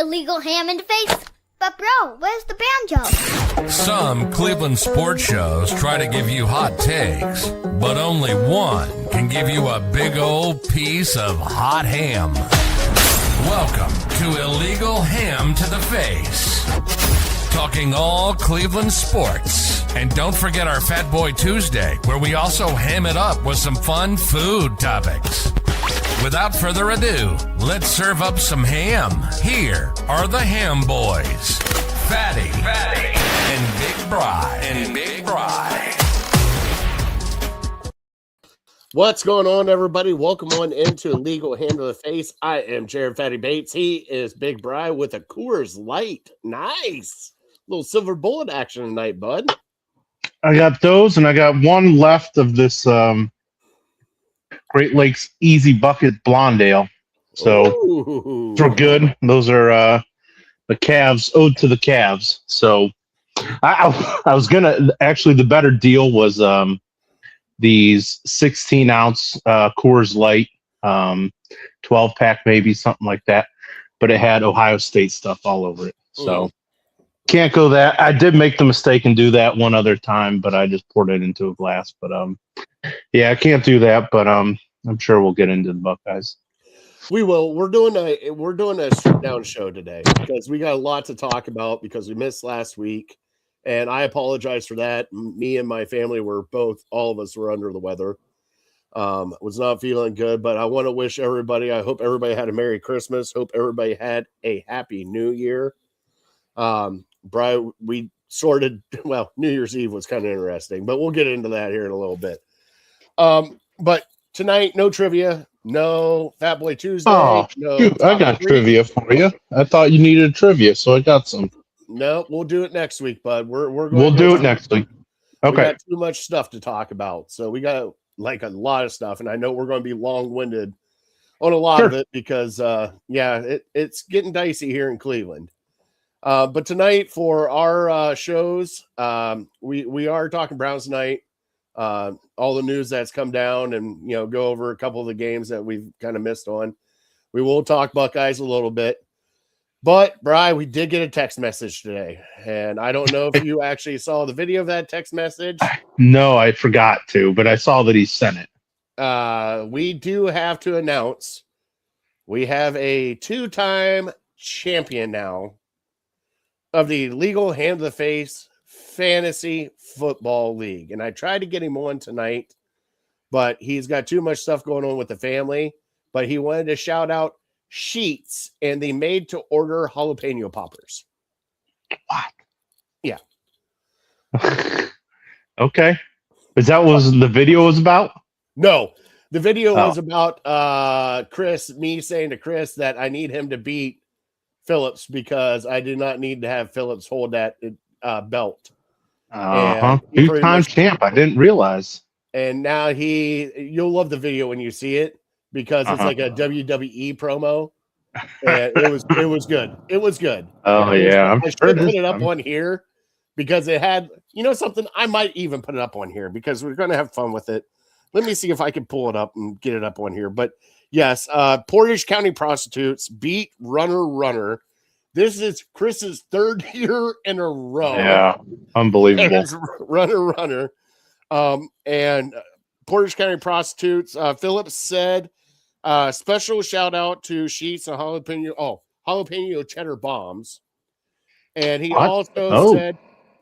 illegal ham in the face. But bro, where's the banjo? Some Cleveland sports shows try to give you hot takes, but only one can give you a big old piece of hot ham. Welcome to Illegal Ham to the Face. Talking all Cleveland sports. And don't forget our Fat Boy Tuesday, where we also ham it up with some fun food topics. Without further ado, let's serve up some ham. Here are the Ham Boys, Fatty, and Big Bry. What's going on, everybody? Welcome on into Illegal Ham to the Face. I am Jared Fatty Bates. He is Big Bry with a Coors Light. Nice. Little silver bullet action tonight, bud. I got those, and I got one left of this Great Lakes Easy Bucket Blonde Ale. So they're good. Those are the Cavs, ode to the Cavs. So I was gonna actually, the better deal was these 16-ounce Coors Light, 12-pack maybe, something like that. But it had Ohio State stuff all over it. So can't go that. I did make the mistake and do that one other time, but I just poured it into a glass. But yeah, I can't do that. But I'm sure we'll get into the Buckeyes. We will. We're doing a strip down show today because we got a lot to talk about because we missed last week, and I apologize for that. Me and my family were all of us were under the weather. Was not feeling good, but I want to wish everybody. I hope everybody had a Merry Christmas. Hope everybody had a Happy New Year. Brian, we sorted. Well, New Year's Eve was kind of interesting, but we'll get into that here in a little bit. But tonight, no trivia. No Fat Boy Tuesday. Oh, no shoot, I got trivia for you. I thought you needed trivia, so I got some. No, we'll do it next week, bud. We'll do it next week. Okay. We got too much stuff to talk about, so we got like a lot of stuff, and I know we're going to be long-winded on a lot of it because, it's getting dicey here in Cleveland. But tonight for our shows, we are talking Browns tonight. All the news that's come down and, go over a couple of the games that we've kind of missed on. We will talk Buckeyes a little bit. But, Bri, we did get a text message today. And I don't know if you actually saw the video of that text message. No, I forgot to, but I saw that he sent it. We do have to announce we have a 2-time champion now of the Legal Hand to the Face Fantasy Football League. And I tried to get him on tonight, but he's got too much stuff going on with the family. But he wanted to shout out Sheets and the made-to-order jalapeno poppers. What? Yeah. Okay. Is that what the video was about? No. The video was about me saying to Chris that I need him to beat Phillips because I do not need to have Phillips hold that belt. Two-time champ. I didn't realize. And now you'll love the video when you see it because it's like a WWE promo. And it was good. It was good. Oh, yeah. I should put it up on here because it had, something. I might even put it up on here because we're going to have fun with it. Let me see if I can pull it up and get it up on here. But yes, Portage County Prostitutes beat Runner. This is Chris's third year in a row. Yeah, unbelievable. Runner. And Portage County Prostitutes, Phillips said, special shout out to Sheets and jalapeno cheddar bombs. And he also said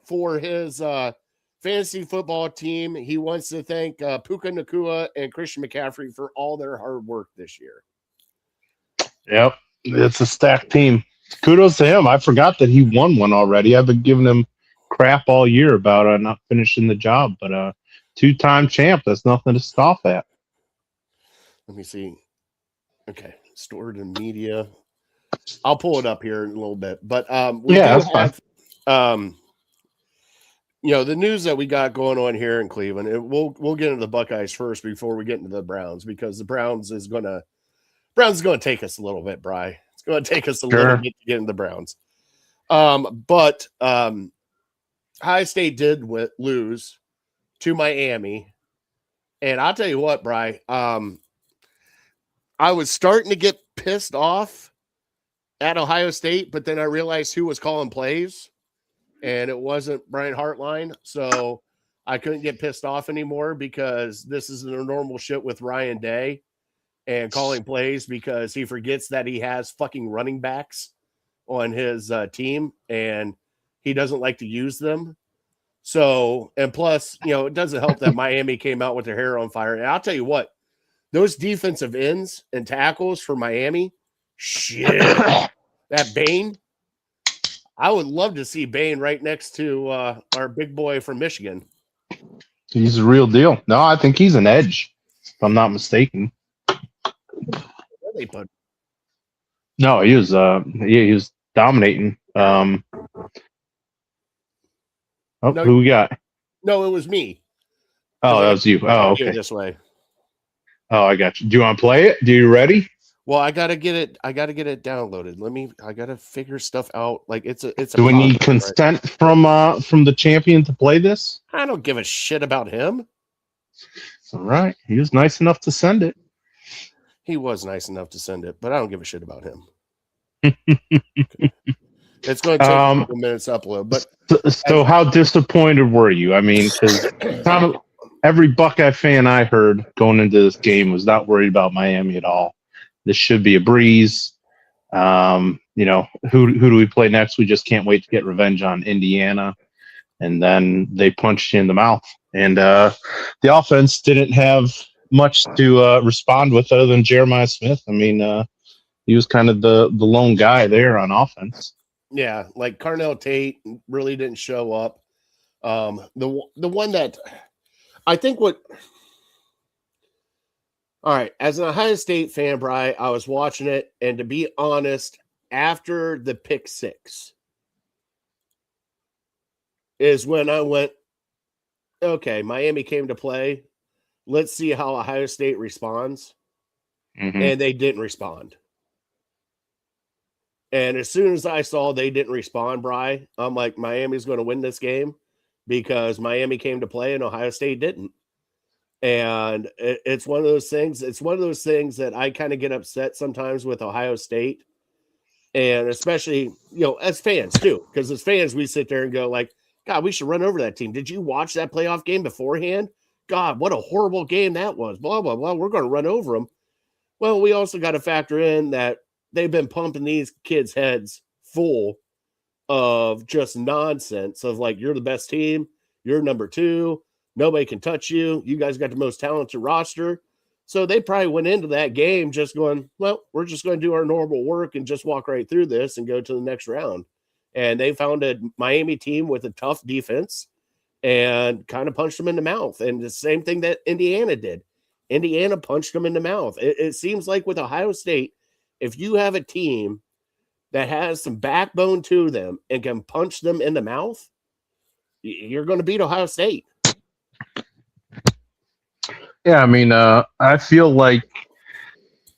for his fantasy football team, he wants to thank Puka Nakua and Christian McCaffrey for all their hard work this year. Yep, it's a stacked team. Kudos to him. I forgot that he won one already. I've been giving him crap all year about not finishing the job, but 2-time champ, that's nothing to scoff at. Let me see. Okay, stored in media. I'll pull it up here in a little bit, but that's fine. The news that we got going on here in Cleveland. We'll get into the Buckeyes first before we get into the Browns because the Browns is going to take us a little bit, Bri. It's going to take us a little bit to get into the Browns. But Ohio State did lose to Miami. And I'll tell you what, Bri, I was starting to get pissed off at Ohio State, but then I realized who was calling plays, and it wasn't Brian Hartline. So I couldn't get pissed off anymore because this is the normal shit with Ryan Day and calling plays because he forgets that he has fucking running backs on his team and he doesn't like to use them. So, and plus, it doesn't help that Miami came out with their hair on fire. And I'll tell you what, those defensive ends and tackles for Miami, shit, that Bain, I would love to see Bain right next to our big boy from Michigan. He's a real deal. No, I think he's an edge, if I'm not mistaken. Where they put? No, he was dominating. No, who we got? No, it was me. Oh, that was you. Oh, okay. This way. Oh, I got you. Do you want to play it? Do you ready? Well, I gotta get it downloaded. I gotta figure stuff out. Like it's a. Do we need consent from the champion to play this? I don't give a shit about him. All right. He was nice enough to send it. He was nice enough to send it, but I don't give a shit about him. Okay. It's going to take a couple minutes to upload. But so how disappointed were you? I mean, because every Buckeye fan I heard going into this game was not worried about Miami at all. This should be a breeze. Who do we play next? We just can't wait to get revenge on Indiana. And then they punched you in the mouth. And the offense didn't have much to respond with other than Jeremiah Smith. I mean, he was kind of the lone guy there on offense. Yeah, like Carnell Tate really didn't show up. The one that I think all right, as an Ohio State fan, Bri, I was watching it, and to be honest, after the pick six is when I went, okay, Miami came to play. Let's see how Ohio State responds. Mm-hmm. And they didn't respond. And as soon as I saw they didn't respond, Bri, I'm like, Miami's going to win this game because Miami came to play and Ohio State didn't. And it's one of those things. It's one of those things that I kind of get upset sometimes with Ohio State. And especially, as fans too, because as fans, we sit there and go like, God, we should run over that team. Did you watch that playoff game beforehand? God, what a horrible game that was. Blah, blah, blah. We're going to run over them. Well, we also got to factor in that they've been pumping these kids' heads full of just nonsense of like, you're the best team. You're number 2. Nobody can touch you. You guys got the most talented roster. So they probably went into that game just going, well, we're just going to do our normal work and just walk right through this and go to the next round. And they found a Miami team with a tough defense and kind of punched them in the mouth. And the same thing that Indiana did. Indiana punched them in the mouth. It seems like with Ohio State, if you have a team that has some backbone to them and can punch them in the mouth, you're going to beat Ohio State. Yeah, I mean, I feel like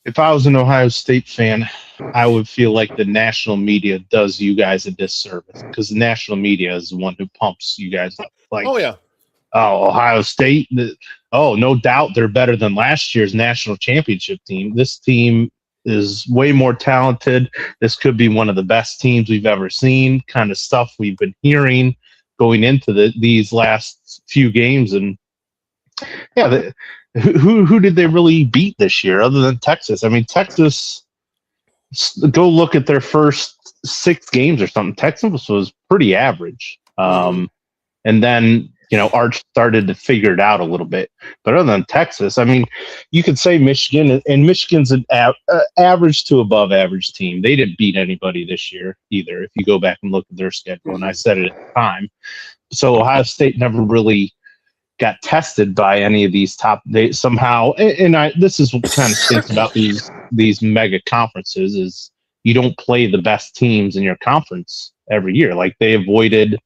if I was an Ohio State fan, I would feel like the national media does you guys a disservice because the national media is the one who pumps you guys up. Like, oh, yeah. Oh, Ohio State. No doubt they're better than last year's national championship team. This team is way more talented. This could be one of the best teams we've ever seen, kind of stuff we've been hearing going into these last few games. And yeah, who did they really beat this year other than Texas? I mean, Texas, go look at their first 6 games or something. Texas was pretty average. And then, Arch started to figure it out a little bit. But other than Texas, I mean, you could say Michigan, and Michigan's an average to above average team. They didn't beat anybody this year either, if you go back and look at their schedule. And I said it at the time. So Ohio State never really got tested by any of these they somehow, this is what kind of stinks about these mega conferences is you don't play the best teams in your conference every year. Like they avoided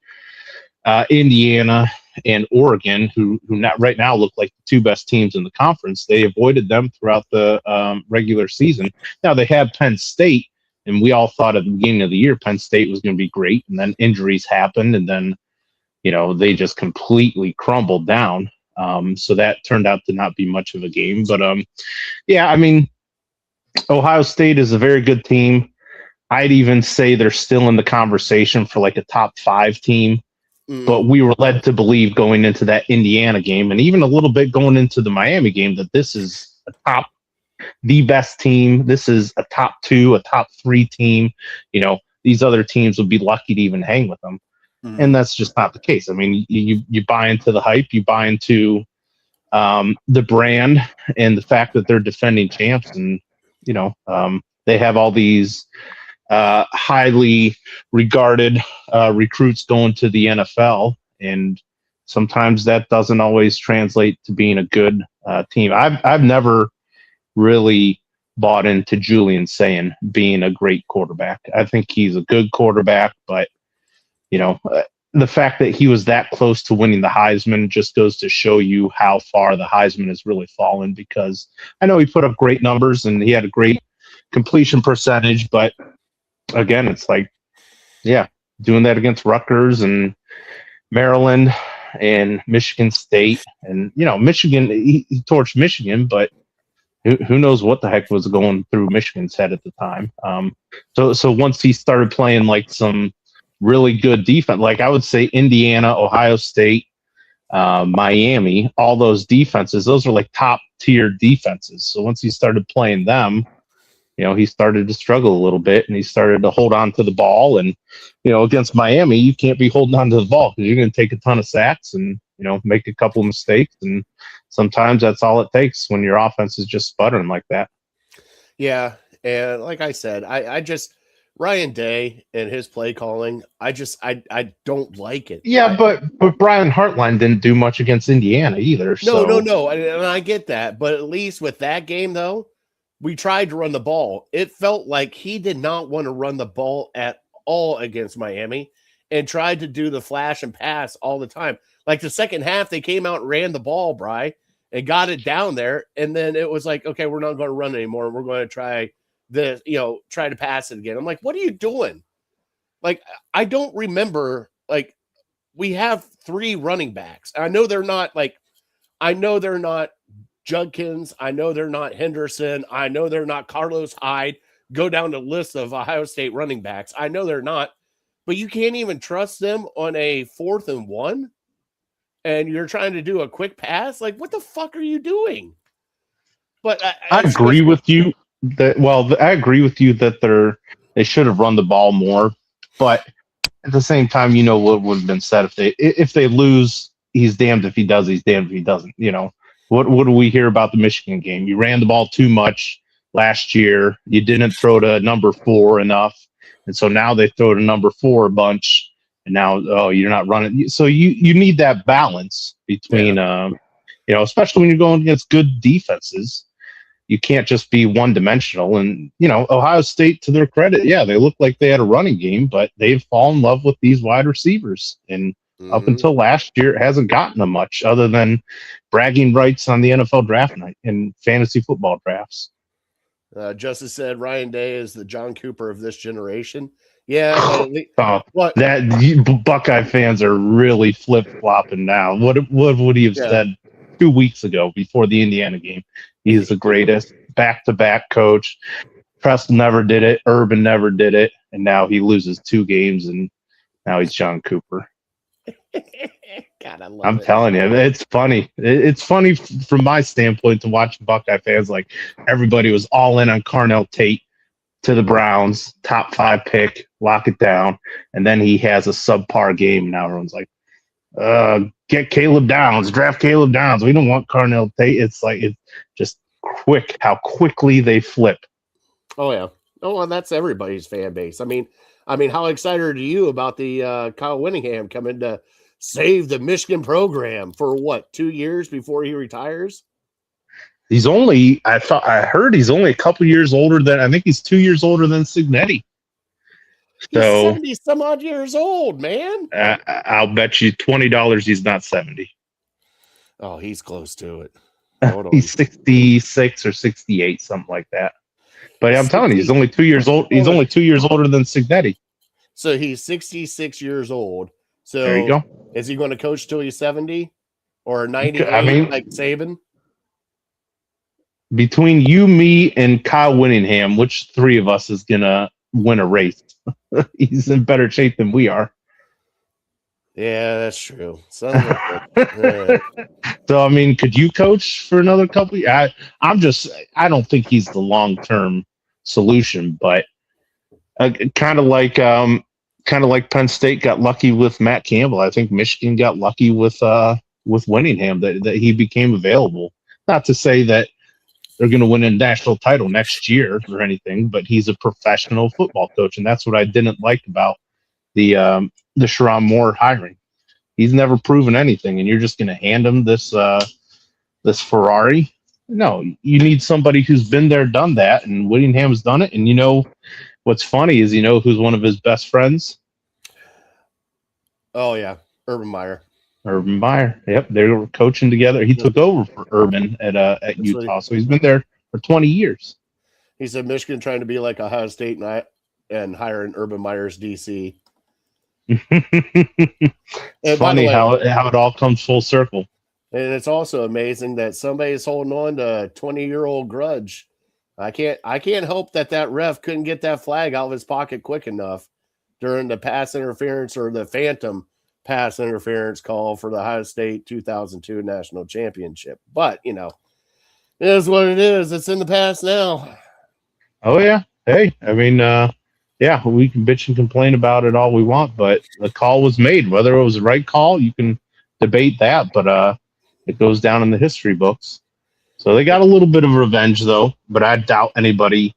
Indiana and Oregon, who not right now look like the 2 best teams in the conference. They avoided them throughout the regular season. Now they have Penn State, and we all thought at the beginning of the year Penn State was going to be great, and then injuries happened, and then they just completely crumbled down. So that turned out to not be much of a game. But yeah, I mean, Ohio State is a very good team. I'd even say they're still in the conversation for like a top 5 team. But we were led to believe going into that Indiana game and even a little bit going into the Miami game that this is the best team. This is a top 2, a top 3 team. These other teams would be lucky to even hang with them. And that's just not the case. I mean, you buy into the hype, you buy into the brand and the fact that they're defending champs, and they have all these highly regarded recruits going to the NFL, and sometimes that doesn't always translate to being a good team. I've never really bought into Julian Sayin being a great quarterback. I think he's a good quarterback, but the fact that he was that close to winning the Heisman just goes to show you how far the Heisman has really fallen, because I know he put up great numbers and he had a great completion percentage, but again, it's like, doing that against Rutgers and Maryland and Michigan State, and Michigan, he torched Michigan, but who knows what the heck was going through Michigan's head at the time. So once he started playing like some really good defense, like I would say Indiana, Ohio State, Miami, all those defenses, those are like top tier defenses. So once he started playing them, he started to struggle a little bit, and he started to hold on to the ball. And, against Miami, you can't be holding on to the ball because you're going to take a ton of sacks and, make a couple of mistakes. And sometimes that's all it takes when your offense is just sputtering like that. Yeah. And like I said, I just, Ryan Day and his play calling, I don't like it. Yeah, but Brian Hartline didn't do much against Indiana either. No. And I get that. But at least with that game, though, we tried to run the ball. It felt like he did not want to run the ball at all against Miami and tried to do the flash and pass all the time. Like the second half, they came out and ran the ball, Bry, and got it down there. And then it was like, okay, we're not going to run anymore. We're going to try this, try to pass it again. I'm like, what are you doing? Like, I don't remember, like, we have 3 running backs. I know they're not Judkins. I know they're not Henderson. I know they're not Carlos Hyde. Go down the list of Ohio State running backs. I know they're not, but you can't even trust them on a 4th and 1. And you're trying to do a quick pass. Like, what the fuck are you doing? But I agree with you that. Well, I agree with you that they should have run the ball more. But at the same time, what would have been said if they lose, he's damned if he does, he's damned if he doesn't. What do we hear about the Michigan game? You ran the ball too much last year. You didn't throw to number 4 enough. And so now they throw to number 4 a bunch. And now, you're not running. So you need that balance between, especially when you're going against good defenses. You can't just be one-dimensional. And, Ohio State, to their credit, they look like they had a running game, but they've fallen in love with these wide receivers. And up until last year, it hasn't gotten them much other than bragging rights on the NFL draft night and fantasy football drafts. Justice said Ryan Day is the John Cooper of this generation. Yeah. Buckeye fans are really flip-flopping now. What would he have said 2 weeks ago before the Indiana game? He's the greatest back-to-back coach. Trust never did it. Urban never did it. And now he loses 2 games, and now he's John Cooper. God, I'm telling you, it's funny. It's funny from my standpoint to watch Buckeye fans. Like, everybody was all in on Carnell Tate to the Browns, top 5 pick, lock it down. And then he has a subpar game. And now everyone's like, get Caleb Downs, draft Caleb Downs. We don't want Carnell Tate. It's like, it's just quick how quickly they flip. Oh, yeah. Oh, well, that's everybody's fan base. I mean, how excited are you about the Kyle Whittingham coming to save the Michigan program for what, 2 years before he retires? I heard he's only a couple years older than, I think he's 2 years older than Signetti. He's 70 some odd years old, man. I'll bet you $20 he's not 70. Oh, he's close to it. He's 66 or 68, something like that. But I'm telling you, he's only 2 years old. He's only 2 years older than Signetti. So he's 66 years old. So there you go. Is he going to coach till he's 70 or 90? Like Saban? Between you, me, and Kyle Whittingham, which 3 of us is gonna win a race. He's in better shape than we are. Yeah, that's true. Son of a bitch. So, I mean, could you coach for another couple? I don't think he's the long-term solution, but kind of like Penn State got lucky with Matt Campbell. I think Michigan got lucky with Winningham that he became available. Not to say that they're going to win a national title next year or anything, but he's a professional football coach, and that's what I didn't like about the Sherrone Moore hiring. He's never proven anything, and you're just going to hand him this Ferrari? No, you need somebody who's been there, done that, and Whittingham's done it. And what's funny is who's one of his best friends? Oh yeah, Urban Meyer. Urban Meyer. Yep, they were coaching together. He took over for Urban at Utah, so he's been there for 20 years. He said Michigan trying to be like Ohio State and hiring Urban Meyer's DC. It's funny how it all comes full circle. And it's also amazing that somebody's holding on to a 20-year-old grudge. I can't hope that ref couldn't get that flag out of his pocket quick enough during the pass interference or the phantom pass interference call for the Ohio State 2002 national championship. But, it is what it is. It's in the past now. Oh, yeah. Hey, I mean, yeah, we can bitch and complain about it all we want, but the call was made. Whether it was the right call, you can debate that, but it goes down in the history books. So they got a little bit of revenge, though, but I doubt anybody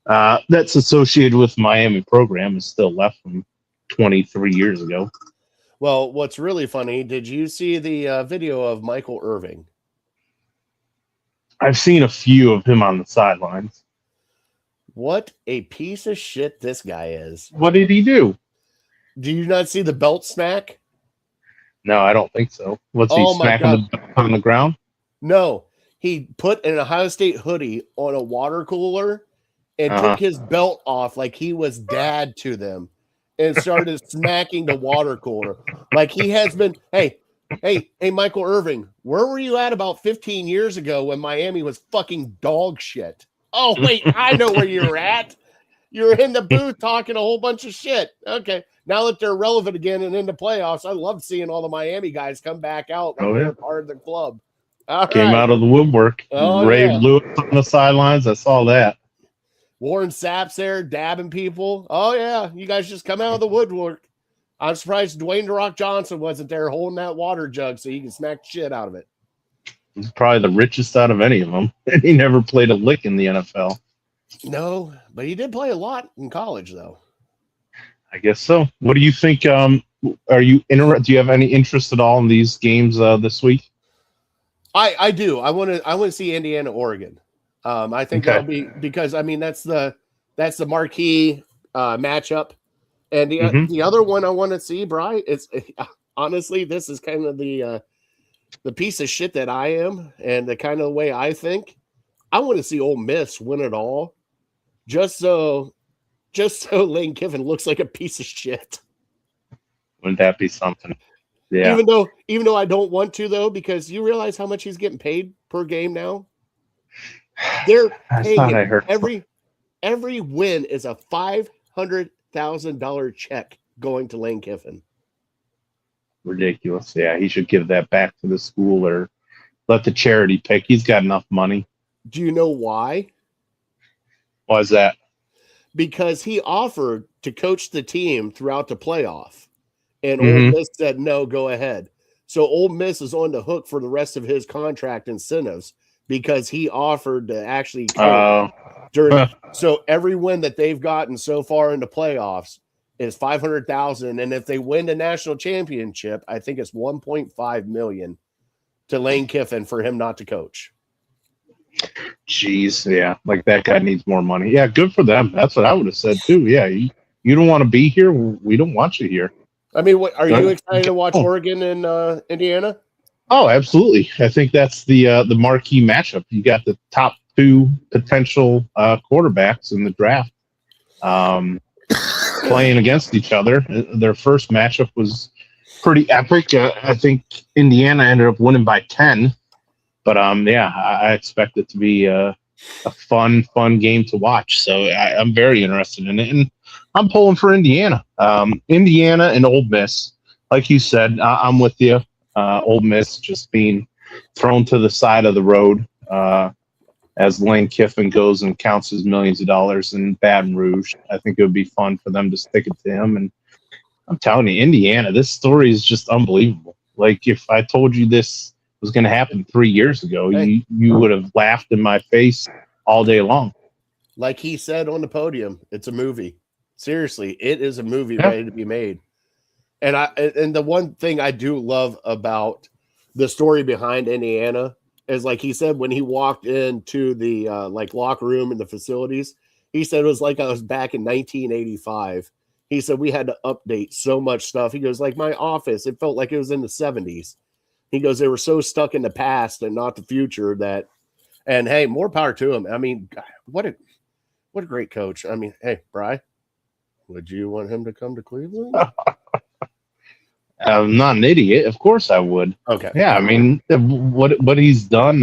that's associated with the Miami program is still left from 23 years ago. Well, what's really funny, did you see the video of Michael Irving? I've seen a few of him on the sidelines. What a piece of shit this guy is. What did he do? Do you not see the belt smack? No, I don't think so. What's he smacking the belt on the ground? No. He put an Ohio State hoodie on a water cooler and took his belt off like he was dad to them and started smacking the water cooler. Like he has been, hey, Michael Irving, where were you at about 15 years ago when Miami was fucking dog shit? Oh, wait, I know where you're at. You're in the booth talking a whole bunch of shit. Okay, now that they're relevant again and in the playoffs, I love seeing all the Miami guys come back out like they're part of the club. Came out of the woodwork. Ray Lewis on the sidelines. I saw that. Warren Sapp's there dabbing people. Oh, yeah, you guys just come out of the woodwork. I'm surprised Dwayne "The Rock" Johnson wasn't there holding that water jug so he can smack shit out of it. He's probably the richest out of any of them. And he never played a lick in the NFL. No, but he did play a lot in college, though. I guess so. What do you think? Are you interested? Do you have any interest at all in these games this week? I do. I want to see Indiana, Oregon. I think that'll be because I mean that's the marquee matchup, and the other one I want to see, Bri. It's honestly this is kind of the piece of shit that I am, and the kind of way I think. I want to see Ole Miss win it all, just so Lane Kiffin looks like a piece of shit. Wouldn't that be something? Yeah. Even though I don't want to, though, because you realize how much he's getting paid per game now. They're paying him every win is a $500,000 check going to Lane Kiffin. Ridiculous. Yeah, he should give that back to the school or let the charity pick. He's got enough money. Do you know why? Why is that? Because he offered to coach the team throughout the playoff, and Ole Miss said, no, go ahead. So Ole Miss is on the hook for the rest of his contract incentives because he offered to actually coach so every win that they've gotten so far in the playoffs is $500,000, and if they win the national championship, I think it's $1.5 million to Lane Kiffin for him not to coach. Jeez, yeah, like that guy needs more money. Yeah, good for them. That's what I would have said too. Yeah, you don't want to be here. We don't want you here. I mean, are you excited to watch Oregon and Indiana? Oh, absolutely. I think that's the marquee matchup. You got the top two potential quarterbacks in the draft playing against each other. Their first matchup was pretty epic. I think Indiana ended up winning by 10. But yeah, I expect it to be a fun game to watch. So I'm very interested in it, and I'm pulling for Indiana. Indiana and Ole Miss, like you said, I'm with you. Ole Miss just being thrown to the side of the road as Lane Kiffin goes and counts his millions of dollars in Baton Rouge. I think it would be fun for them to stick it to him. And I'm telling you, Indiana, this story is just unbelievable. Like, if I told you this was going to happen 3 years ago, you would have laughed in my face all day long. Like he said on the podium, it's a movie. Seriously, it is a movie Yeah. ready to be made. And the one thing I do love about the story behind Indiana is, like he said, when he walked into the locker room in the facilities, he said it was like I was back in 1985. He said we had to update so much stuff. He goes, like my office, it felt like it was in the 70s. He goes, they were so stuck in the past and not the future that, and hey, more power to him. I mean, God, what a great coach. I mean, hey, Bri, would you want him to come to Cleveland? I'm not an idiot. Of course I would. Okay. Yeah, I mean, what he's done,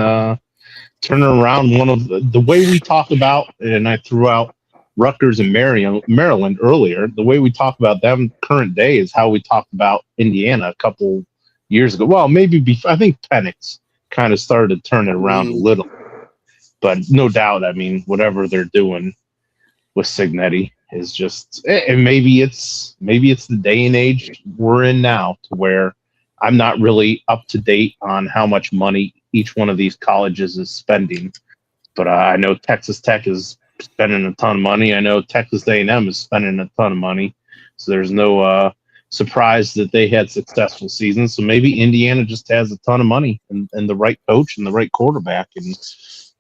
turning around one of the way we talk about, and I threw out Rutgers and Maryland earlier. The way we talk about them current day is how we talked about Indiana a couple years ago. Well, maybe before, I think Penix kind of started to turn it around a little, but no doubt, I mean, whatever they're doing with Signetti is just, and maybe it's the day and age we're in now, to where I'm not really up to date on how much money each one of these colleges is spending, but I know Texas Tech is spending a ton of money. I know Texas A&M is spending a ton of money, so there's no surprise that they had successful seasons. So maybe Indiana just has a ton of money and the right coach and the right quarterback, and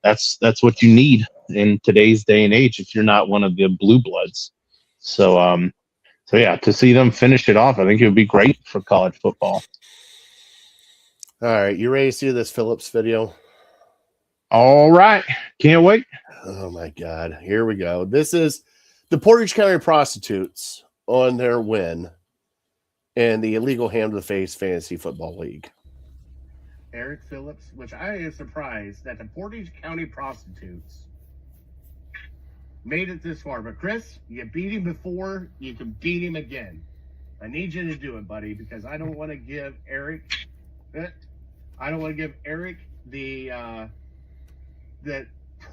that's what you need in today's day and age if you're not one of the blue bloods. So yeah, to see them finish it off, I think it would be great for college football. All right, you ready to see this Phillips video? All right, can't wait. Oh my God, here we go. This is the Portage County Prostitutes on their win in the illegal hand to the face fantasy football league. Eric Phillips, which I am surprised that the Portage County Prostitutes made it this far. But Chris, you beat him before, you can beat him again. I need you to do it, buddy, because I don't want to give Eric the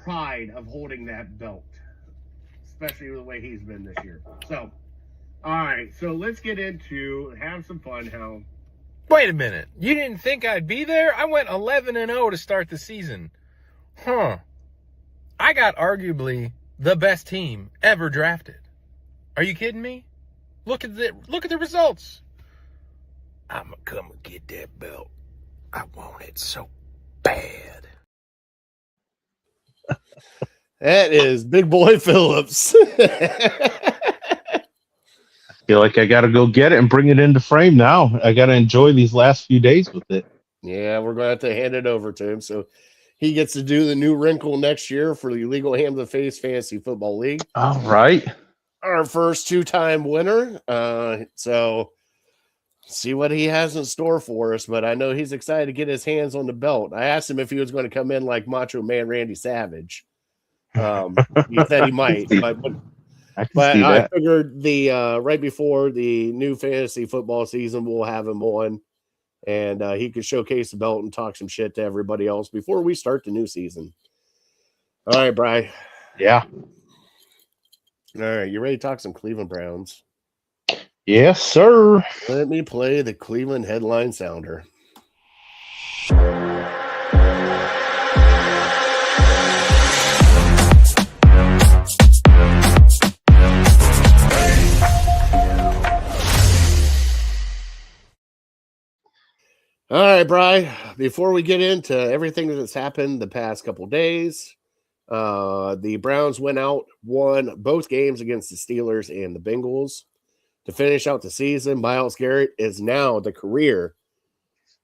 pride of holding that belt, especially the way he's been this year. So, all right, so let's get into have some fun. How? Wait a minute. You didn't think I'd be there? I went 11-0 to start the season. Huh. I got arguably the best team ever drafted. Are you kidding me? Look at the results. I'm gonna come and get that belt. I want it so bad. That is Big Boy Phillips. Feel like I got to go get it and bring it into frame now. I got to enjoy these last few days with it. Yeah, we're going to have to hand it over to him. So he gets to do the new wrinkle next year for the Illegal Ham to the Face Fantasy Football League. All right. Our first two-time winner. So see what he has in store for us. But I know he's excited to get his hands on the belt. I asked him if he was going to come in like Macho Man Randy Savage. He said he might. But I figured the right before the new fantasy football season, we'll have him on, and he could showcase the belt and talk some shit to everybody else before we start the new season. All right, Bri. Yeah. All right, you ready to talk some Cleveland Browns? Yes, sir. Let me play the Cleveland headline sounder. All right, Bri, before we get into everything that's happened the past couple days, the Browns won both games against the Steelers and the Bengals. To finish out the season, Myles Garrett is now the career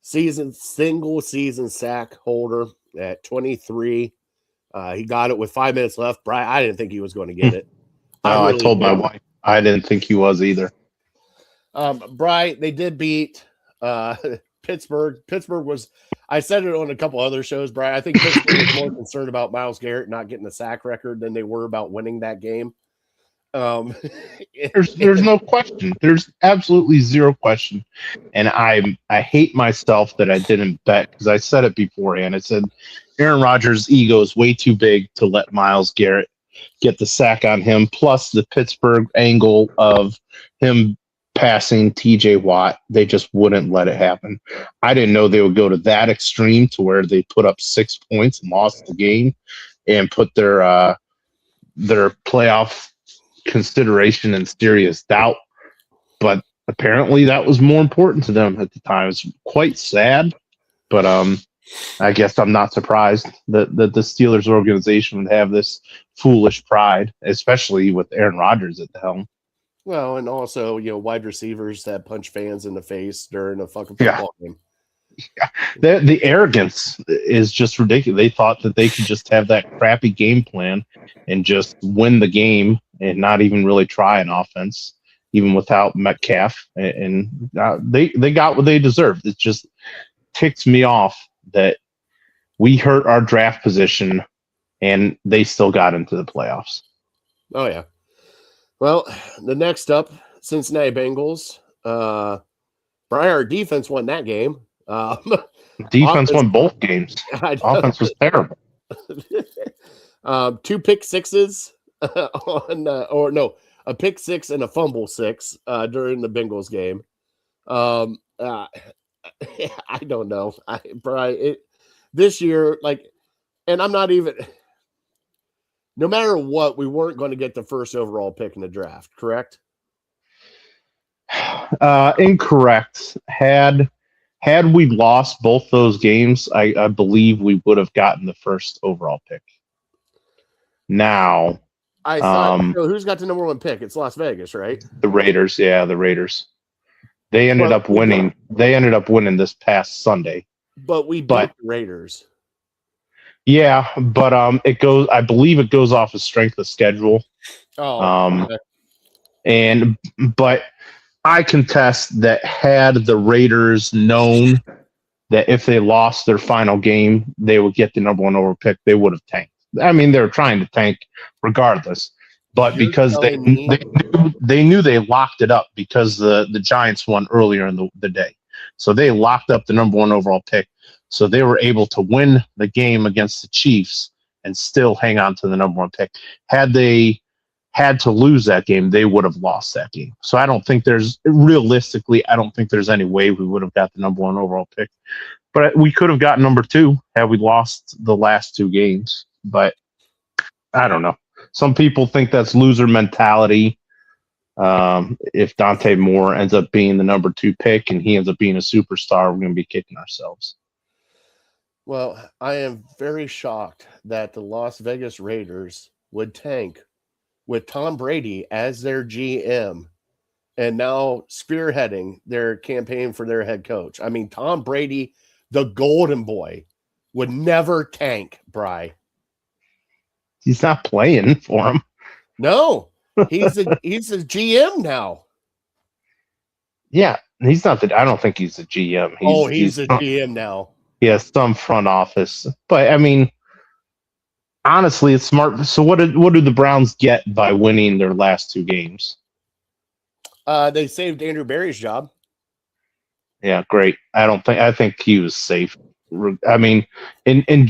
single season sack holder at 23. He got it with 5 minutes left. Bri, I didn't think he was going to get it. I told my wife I didn't think he was either. Bri, they did beat Pittsburgh. Pittsburgh was, I said it on a couple other shows, Brian. I think Pittsburgh was more concerned about Myles Garrett not getting the sack record than they were about winning that game. There's no question. There's absolutely zero question. And I hate myself that I didn't bet because I said it beforehand. I said Aaron Rodgers' ego is way too big to let Myles Garrett get the sack on him. Plus the Pittsburgh angle of him passing TJ Watt, they just wouldn't let it happen. I didn't know they would go to that extreme to where they put up 6 points and lost the game and put their playoff consideration in serious doubt. But apparently that was more important to them at the time. It's quite sad, but I guess I'm not surprised that the Steelers organization would have this foolish pride, especially with Aaron Rodgers at the helm. Well, and also, wide receivers that punch fans in the face during a fucking football game. Yeah. The arrogance is just ridiculous. They thought that they could just have that crappy game plan and just win the game and not even really try an offense, even without Metcalf. And they got what they deserved. It just ticks me off that we hurt our draft position and they still got into the playoffs. Oh, yeah. Well, the next up, Cincinnati Bengals. Brian, our defense won that game. Defense won both games. Offense was terrible. 2 pick sixes a pick six and a fumble six during the Bengals game. I don't know, Brian. This year, and I'm not even. No matter what, we weren't going to get the first overall pick in the draft, correct? Incorrect. Had we lost both those games, I believe we would have gotten the first overall pick. Now, I thought, who's got the number 1 pick? It's Las Vegas, right? The Raiders. Yeah, the Raiders. They ended up winning. They ended up winning this past Sunday. But we beat the Raiders. Yeah, but I believe it goes off of strength of schedule. Oh, okay. But I contest that had the Raiders known that if they lost their final game, they would get the number 1 overall pick, they would have tanked. I mean, they were trying to tank regardless, but because they knew they locked it up because the Giants won earlier in the day. So they locked up the number 1 overall pick. So they were able to win the game against the Chiefs and still hang on to the number 1 pick. Had they had to lose that game, they would have lost that game. So I don't think there's any way we would have got the number 1 overall pick. But we could have gotten number 2 had we lost the last 2 games. But I don't know. Some people think that's loser mentality. If Dante Moore ends up being the number 2 pick and he ends up being a superstar, we're going to be kicking ourselves. Well, I am very shocked that the Las Vegas Raiders would tank with Tom Brady as their GM and now spearheading their campaign for their head coach. I mean, Tom Brady, the golden boy, would never tank, Bri. He's not playing for him. No, he's a GM now. Yeah, he's not I don't think he's a GM. He's a GM now. Yeah, some front office. But I mean, honestly, it's smart. So what do the Browns get by winning their last 2 games? They saved Andrew Berry's job. Yeah, great. I think he was safe. I mean, and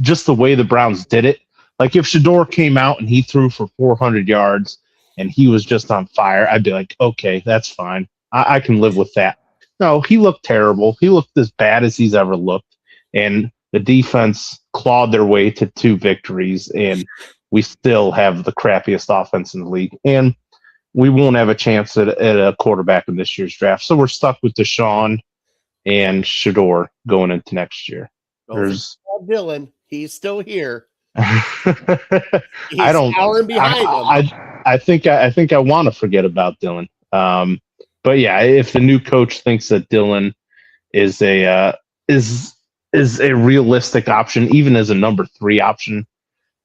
just the way the Browns did it, like if Shador came out and he threw for 400 yards and he was just on fire, I'd be like, okay, that's fine. I can live with that. No, he looked terrible. He looked as bad as he's ever looked. And the defense clawed their way to 2 victories, and we still have the crappiest offense in the league. And we won't have a chance at a quarterback in this year's draft. So we're stuck with Deshaun and Shador going into next year. There's Dylan. He's still here. He's I don't. Behind him. I think I want to forget about Dylan. But yeah, if the new coach thinks that Dylan is a realistic option, even as a number 3 option,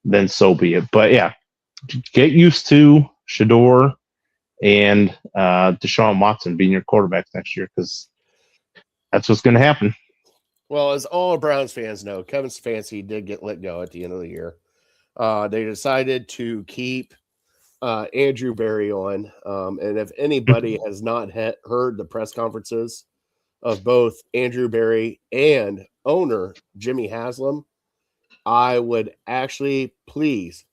then so be it. But yeah, get used to Shador and Deshaun Watson being your quarterbacks next year because that's what's going to happen. Well, as all Browns fans know, Kevin Stefanski did get let go at the end of the year. They decided to keep Andrew Berry on. And if anybody has not heard the press conferences of both Andrew Berry and owner Jimmy Haslam, I would actually please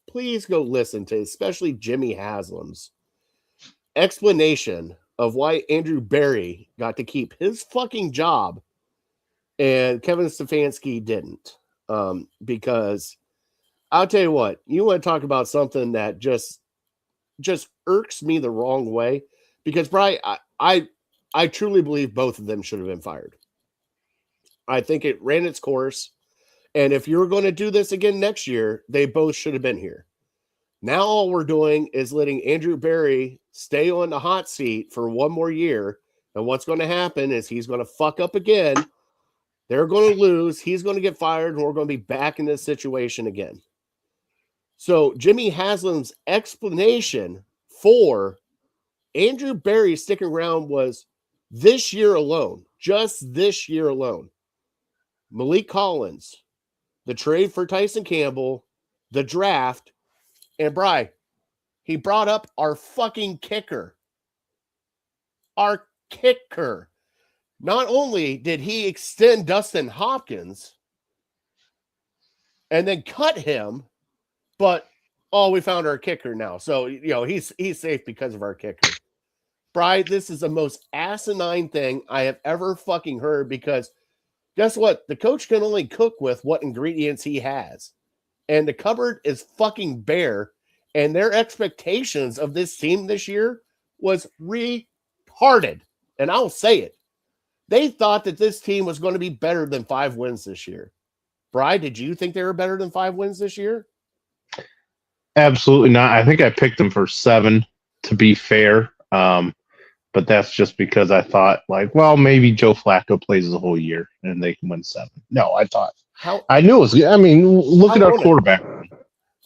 go listen to especially Jimmy Haslam's explanation of why Andrew Berry got to keep his fucking job and Kevin Stefanski didn't. Because I'll tell you what, you want to talk about something that just irks me the wrong way, because Brian, I truly believe both of them should have been fired. I think it ran its course. And if you're going to do this again next year, they both should have been here. Now all we're doing is letting Andrew Berry stay on the hot seat for one more year. And what's going to happen is he's going to fuck up again. They're going to lose. He's going to get fired, and we're going to be back in this situation again. So Jimmy Haslam's explanation for Andrew Berry sticking around was this year alone, just this year alone. Malik Collins, the trade for Tyson Campbell, the draft, and Bry, he brought up our fucking kicker. Our kicker. Not only did he extend Dustin Hopkins and then cut him, but we found our kicker now. So, he's safe because of our kicker. Bry, this is the most asinine thing I have ever fucking heard, because guess what? The coach can only cook with what ingredients he has. And the cupboard is fucking bare. And their expectations of this team this year was retarded. And I'll say it. They thought that this team was going to be better than 5 wins this year. Bry, did you think they were better than 5 wins this year? Absolutely not. I think I picked them for 7, to be fair. But that's just because I thought, maybe Joe Flacco plays the whole year and they can win 7. No, I knew it was good. I mean, look at our quarterback.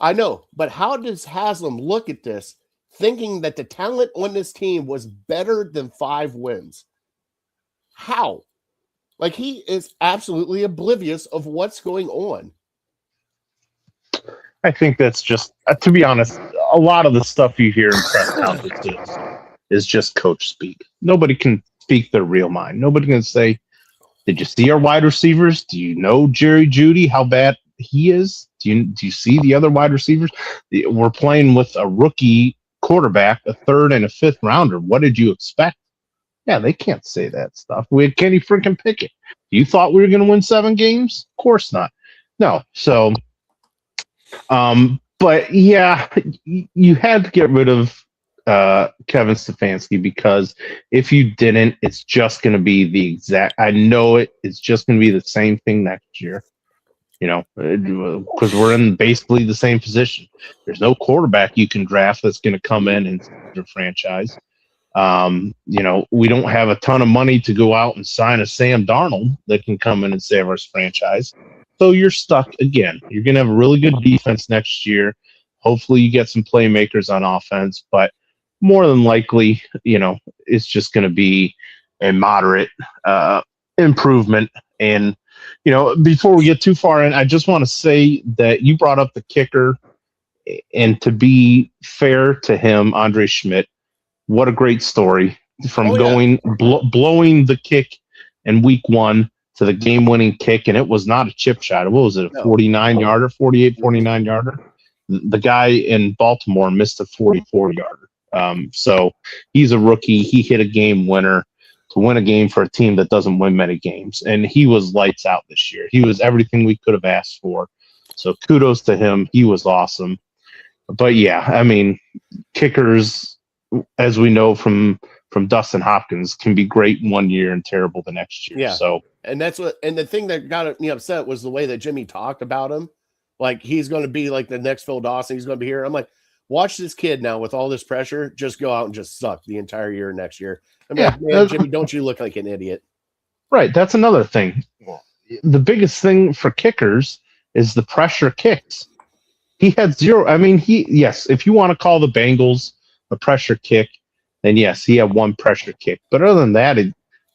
I know, but how does Haslam look at this thinking that the talent on this team was better than 5 wins? How? He is absolutely oblivious of what's going on. I think that's just, to be honest, a lot of the stuff you hear in press conferences is just coach speak. Nobody can speak their real mind. Nobody can say, did you see our wide receivers? Do you know Jerry Jeudy, how bad he is? Do you see the other wide receivers? We're playing with a rookie quarterback, a 3rd and a 5th rounder. What did you expect? Yeah, they can't say that stuff. We had Kenny freaking Pickett. You thought we were going to win 7 games? Of course not. No. So, but yeah, you had to get rid of Kevin Stefanski, because if you didn't, it's just going to be I know it's just going to be the same thing next year, because we're in basically the same position. There's no quarterback you can draft that's going to come in and save your franchise. We don't have a ton of money to go out and sign a Sam Darnold that can come in and save our franchise. So you're stuck again. You're going to have a really good defense next year. Hopefully you get some playmakers on offense, but more than likely, it's just going to be a moderate improvement. And, before we get too far in, I just want to say that you brought up the kicker, and to be fair to him, Andre Schmidt, what a great story from blowing the kick in week 1 to the game-winning kick. And it was not a chip shot. What was it? A 49-yarder, 49-yarder. The guy in Baltimore missed a 44-yarder. So he's a rookie. He hit a game winner to win a game for a team that doesn't win many games. And he was lights out this year. He was everything we could have asked for. So kudos to him. He was awesome. But yeah, I mean, kickers, as we know from Dustin Hopkins, can be great one year and terrible the next year. Yeah. So, and the thing that got me upset was the way that Jimmy talked about him. Like, he's going to be like the next Phil Dawson. He's going to be here. I'm like, watch this kid now with all this pressure, just go out and just suck the entire year next year. I'm like, man, Jimmy, don't you look like an idiot? Right. That's another thing. The biggest thing for kickers is the pressure kicks. He had 0. I mean, yes, if you want to call the Bengals a pressure kick, then yes, he had 1 pressure kick. But other than that,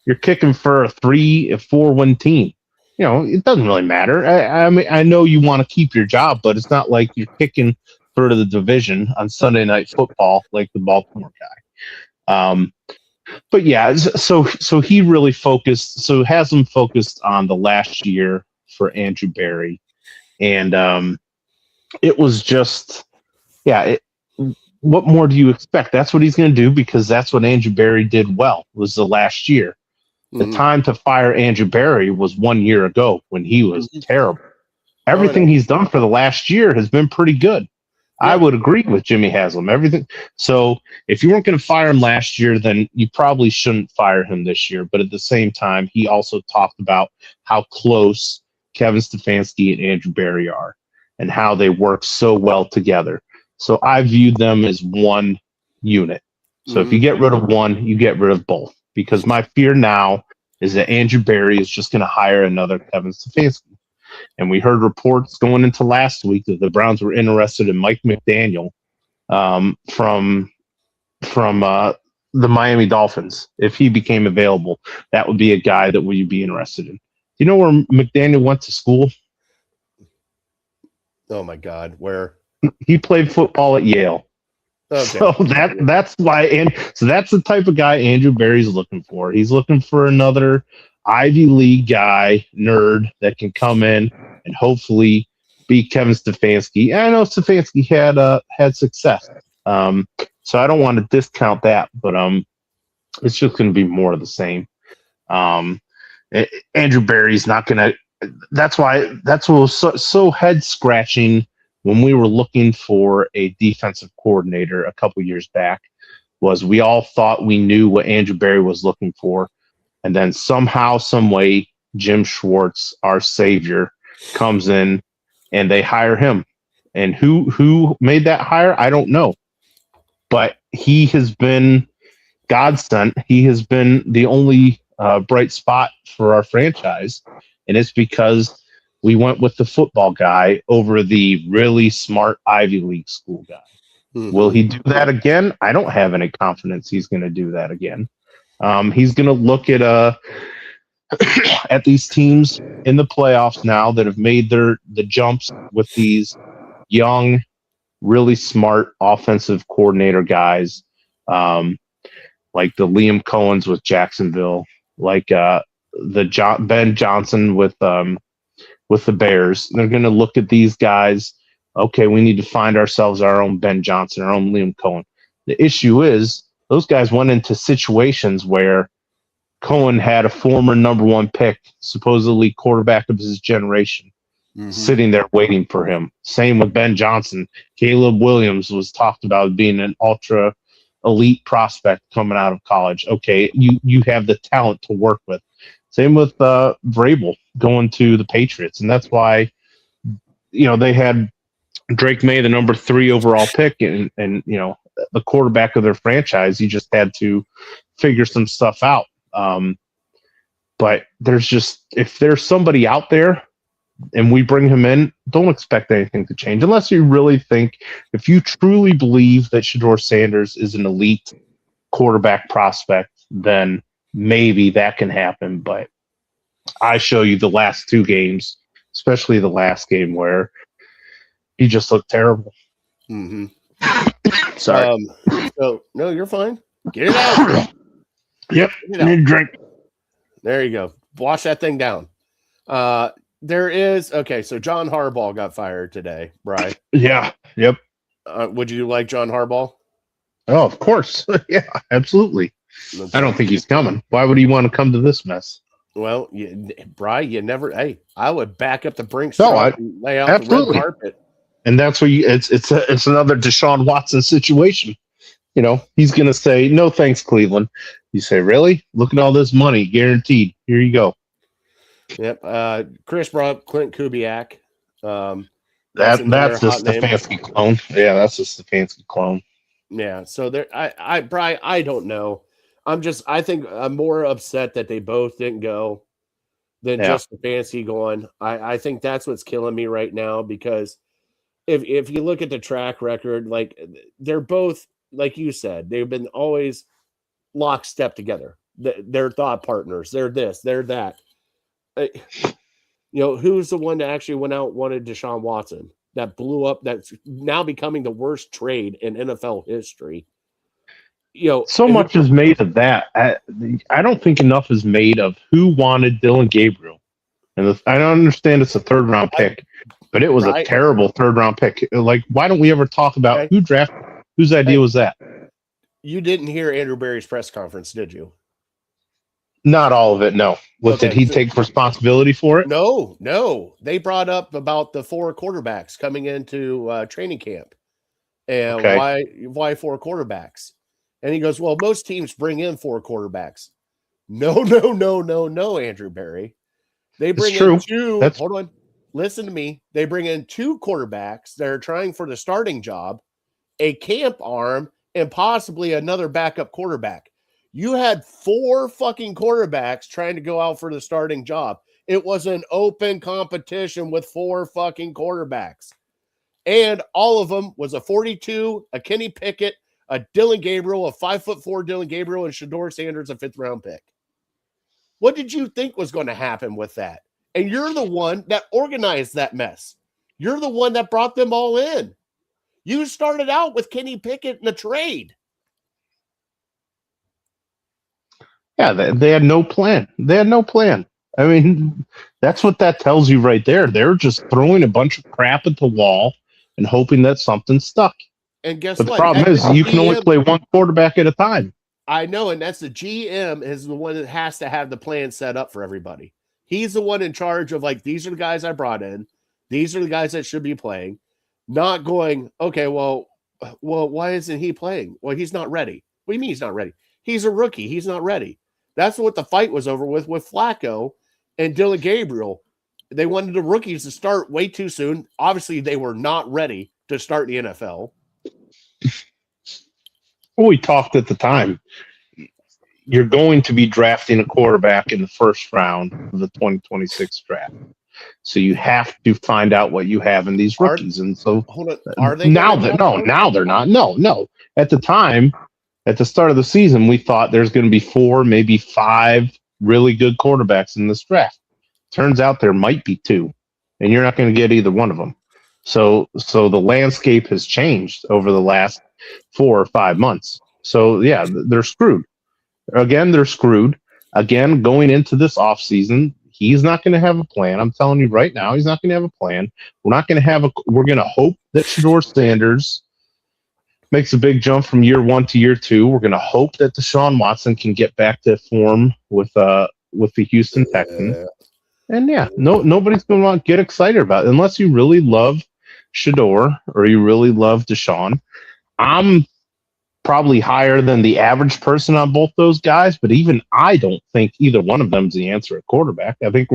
you're kicking for a 3 or 4 win team. it doesn't really matter. I mean, I know you want to keep your job, but it's not like you're kicking for the division on Sunday Night Football like the Baltimore guy. But yeah, so he really focused. So has him focused on the last year for Andrew Berry, and it was just, yeah. What more do you expect? That's what he's going to do because that's what Andrew Berry did well. Was the last year. The time to fire Andrew Berry was 1 year ago when he was terrible. Everything he's done for the last year has been pretty good. I would agree with Jimmy Haslam. Everything. So if you weren't going to fire him last year, then you probably shouldn't fire him this year. But at the same time, he also talked about how close Kevin Stefanski and Andrew Berry are and how they work so well together. So I viewed them as one unit. So if you get rid of one, you get rid of both. Because my fear now is that Andrew Berry is just going to hire another Kevin Stefanski. And we heard reports going into last week that the Browns were interested in Mike McDaniel from the Miami Dolphins. If he became available, that would be a guy that would you be interested in. Do you know where McDaniel went to school? Oh, my God. Where? He played football at Yale. Okay. So that's why, and so that's the type of guy Andrew Berry's looking for. He's looking for another Ivy League guy, nerd, that can come in and hopefully beat Kevin Stefanski. And I know Stefanski had success, so I don't want to discount that, but it's just going to be more of the same. Andrew Berry's not going to. That's what was so head scratching. When we were looking for a defensive coordinator a couple years back, was we all thought we knew what Andrew Berry was looking for. And then somehow, some way, Jim Schwartz, our savior, comes in and they hire him. And who made that hire? I don't know. But he has been God sent. He has been the only bright spot for our franchise. And it's because we went with the football guy over the really smart Ivy League school guy. Will he do that again? I don't have any confidence he's going to do that again. He's going to look at at these teams in the playoffs now that have made the jumps with these young, really smart offensive coordinator guys, like the Liam Cohens with Jacksonville, like Ben Johnson with the Bears. They're going to look at these guys. Okay, we need to find ourselves our own Ben Johnson, our own Liam Cohen. The issue is those guys went into situations where Cohen had a former number one pick, supposedly quarterback of his generation, sitting there waiting for him. Same with Ben Johnson. Caleb Williams was talked about being an ultra elite prospect coming out of college. Okay, you have the talent to work with. Same with Vrabel going to the Patriots. And that's why, they had Drake May, the number 3 overall pick, and the quarterback of their franchise. You just had to figure some stuff out. But if there's somebody out there and we bring him in, don't expect anything to change unless you really think, if you truly believe that Shedeur Sanders is an elite quarterback prospect, then maybe that can happen. But I show you the last 2 games, especially the last game where he just looked terrible. Sorry. So no, you're fine. Get it out. Yep. Need a drink. There you go. Wash that thing down. There is so John Harbaugh got fired today, right? Yeah. Yep. Would you like John Harbaugh? Oh, of course. Yeah, absolutely. Okay. I don't think he's coming. Why would he want to come to this mess? Well, Bri, you never. Hey, I would back up the Brinks and lay out absolutely. the red carpet. And that's where it's another Deshaun Watson situation. He's going to say, no, thanks, Cleveland. You say, really? Look at all this money guaranteed. Here you go. Yep. Chris brought up Clint Kubiak. That's the Stefanski clone. Yeah, that's the Stefanski clone. Yeah. So there, Bri, I don't know. I think I'm more upset that they both didn't go than just Stefanski going. I think that's what's killing me right now, because if you look at the track record, like, they're both, like you said, they've been always lockstep together. They're thought partners. They're this, they're that. who's the one that actually went out and wanted Deshaun Watson that blew up? That's now becoming the worst trade in NFL history. So much is made of that. I don't think enough is made of who wanted Dylan Gabriel. And I don't understand it's a third round pick, but it was a terrible third round pick. Like, why don't we ever talk about who drafted? Whose idea was that? You didn't hear Andrew Berry's press conference, did you? Not all of it, no. Did he take responsibility for it? No. They brought up about the 4 quarterbacks coming into training camp. And why 4 quarterbacks? And he goes, well, most teams bring in 4 quarterbacks. No, Andrew Berry. They bring in 2. Hold on. Listen to me. They bring in 2 quarterbacks that are trying for the starting job, a camp arm, and possibly another backup quarterback. You had 4 fucking quarterbacks trying to go out for the starting job. It was an open competition with 4 fucking quarterbacks. And all of them was a 42, a Kenny Pickett, a Dylan Gabriel, a 5'4" Dylan Gabriel, and Shedeur Sanders, a 5th round pick. What did you think was going to happen with that? And you're the one that organized that mess. You're the one that brought them all in. You started out with Kenny Pickett in a trade. Yeah, they had no plan. I mean, that's what that tells you right there. They're just throwing a bunch of crap at the wall and hoping that something stuck. And guess what? The problem is you can only play one quarterback at a time. I know, and that's the GM is the one that has to have the plan set up for everybody. He's the one in charge of, like, these are the guys I brought in. These are the guys that should be playing. Not going, okay, well, why isn't he playing? Well, he's not ready. What do you mean he's not ready? He's a rookie. He's not ready. That's what the fight was over with Flacco and Dylan Gabriel. They wanted the rookies to start way too soon. Obviously, they were not ready to start the NFL. Well, we talked at the time. You're going to be drafting a quarterback in the first round of the 2026 draft. So you have to find out what you have in these rookies. And so hold on. Are they now they're not. No. At the time, at the start of the season, we thought there's going to be 4, maybe 5 really good quarterbacks in this draft. Turns out there might be 2, and you're not going to get either one of them. So the landscape has changed over the last 4 or 5 months. So yeah, they're screwed. Again, they're screwed. Again, going into this offseason, he's not going to have a plan. I'm telling you right now, he's not going to have a plan. We're going to hope that Shedeur Sanders makes a big jump from year 1 to year 2. We're going to hope that Deshaun Watson can get back to form with the Houston Texans. And yeah, nobody's going to want to get excited about it unless you really love Shedeur or you really love Deshaun. I'm probably higher than the average person on both those guys, but even I don't think either one of them is the answer at quarterback. I think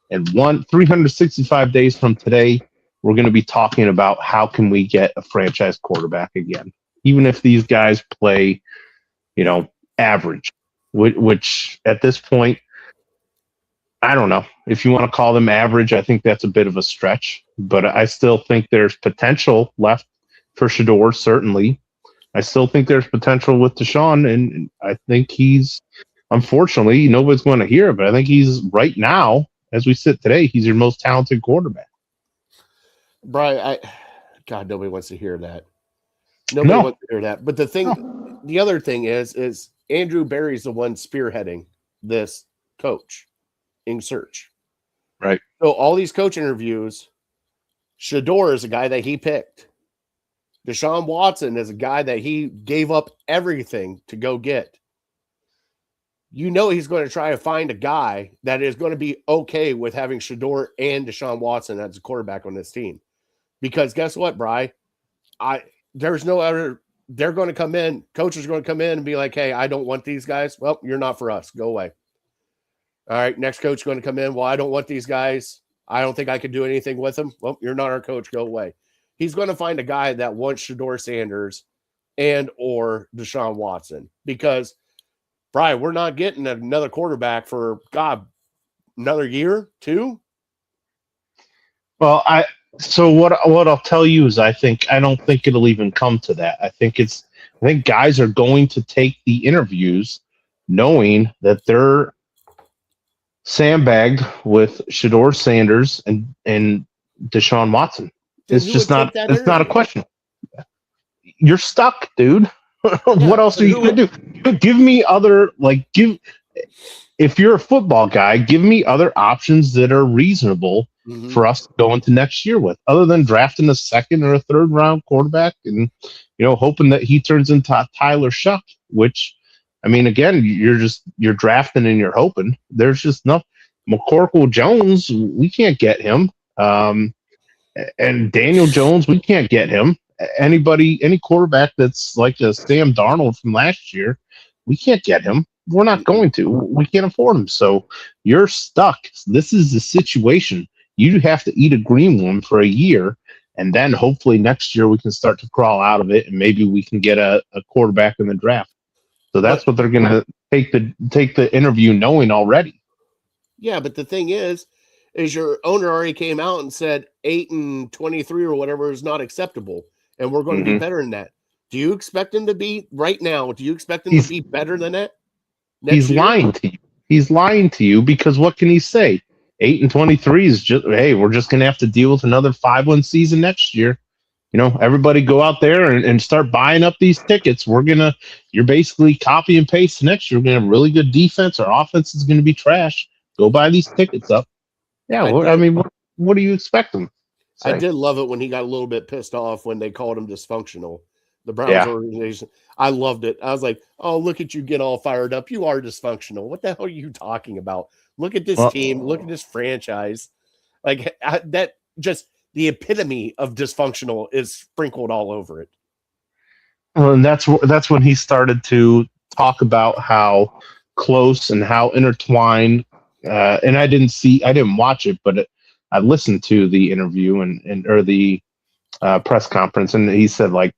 in 365 days from today, we're going to be talking about how can we get a franchise quarterback again, even if these guys play, average, which at this point, I don't know if you want to call them average. I think that's a bit of a stretch, but I still think there's potential left for Shedeur, certainly. I still think there's potential with Deshaun, and I think he's, unfortunately, nobody's going to hear it, but I think he's right now, as we sit today, he's your most talented quarterback. Brian, God, nobody wants to hear that. Nobody wants to hear that. But the other thing is Andrew Berry's the one spearheading this coaching search. Right. So all these coach interviews, Shedeur is a guy that he picked. Deshaun Watson is a guy that he gave up everything to go get. He's going to try to find a guy that is going to be okay with having Shedeur and Deshaun Watson as a quarterback on this team. Because guess what, Bri? There's no other. They're going to come in. Coaches are going to come in and be like, hey, I don't want these guys. Well, you're not for us. Go away. All right, next coach is going to come in. Well, I don't want these guys. I don't think I can do anything with them. Well, you're not our coach. Go away. He's going to find a guy that wants Shedeur Sanders and or Deshaun Watson because, Brian, we're not getting another quarterback for, another year, 2? Well, so what I'll tell you is I don't think it'll even come to that. I think guys are going to take the interviews knowing that they're sandbagged with Shador Sanders and Deshaun Watson. Then It's who just would not. take that It's not a interview? question. You're stuck, dude. What else but are you who gonna do? Give me other if you're a football guy, give me other options that are reasonable Mhm. for us to go into next year with, other than drafting a second or a third round quarterback and hoping that he turns into Tyler Shuck. Which, I mean, again, you're drafting and you're hoping. There's just nothing. McCorkle Jones, we can't get him. And Daniel Jones, we can't get him. Any quarterback that's like a Sam Darnold from last year, we can't get him. We're not going to. We can't afford him. So you're stuck. This is the situation. You have to eat a green one for a year, and then hopefully next year we can start to crawl out of it, and maybe we can get a quarterback in the draft. So that's what they're going to take the interview knowing already. Yeah, but the thing is your owner already came out and said 8-23 or whatever is not acceptable, and we're going to be better than that. Do you expect him to be right now? Do you expect him to be better than that? He's lying to you. He's lying to you because what can he say? 8-23 is just, hey, we're just going to have to deal with another 5-1 season next year. Everybody go out there and start buying up these tickets. You're basically copy and paste next year. We're going to have really good defense. Our offense is going to be trash. Go buy these tickets up. Yeah, what do you expect them? I did love it when he got a little bit pissed off when they called him dysfunctional. The Browns organization. I loved it. I was like, oh, look at you get all fired up. You are dysfunctional. What the hell are you talking about? Look at this team. Look at this franchise. Like that, just the epitome of dysfunctional is sprinkled all over it. Well, and that's when he started to talk about how close and how intertwined. And I didn't watch it, but I listened to the interview or the press conference, and he said like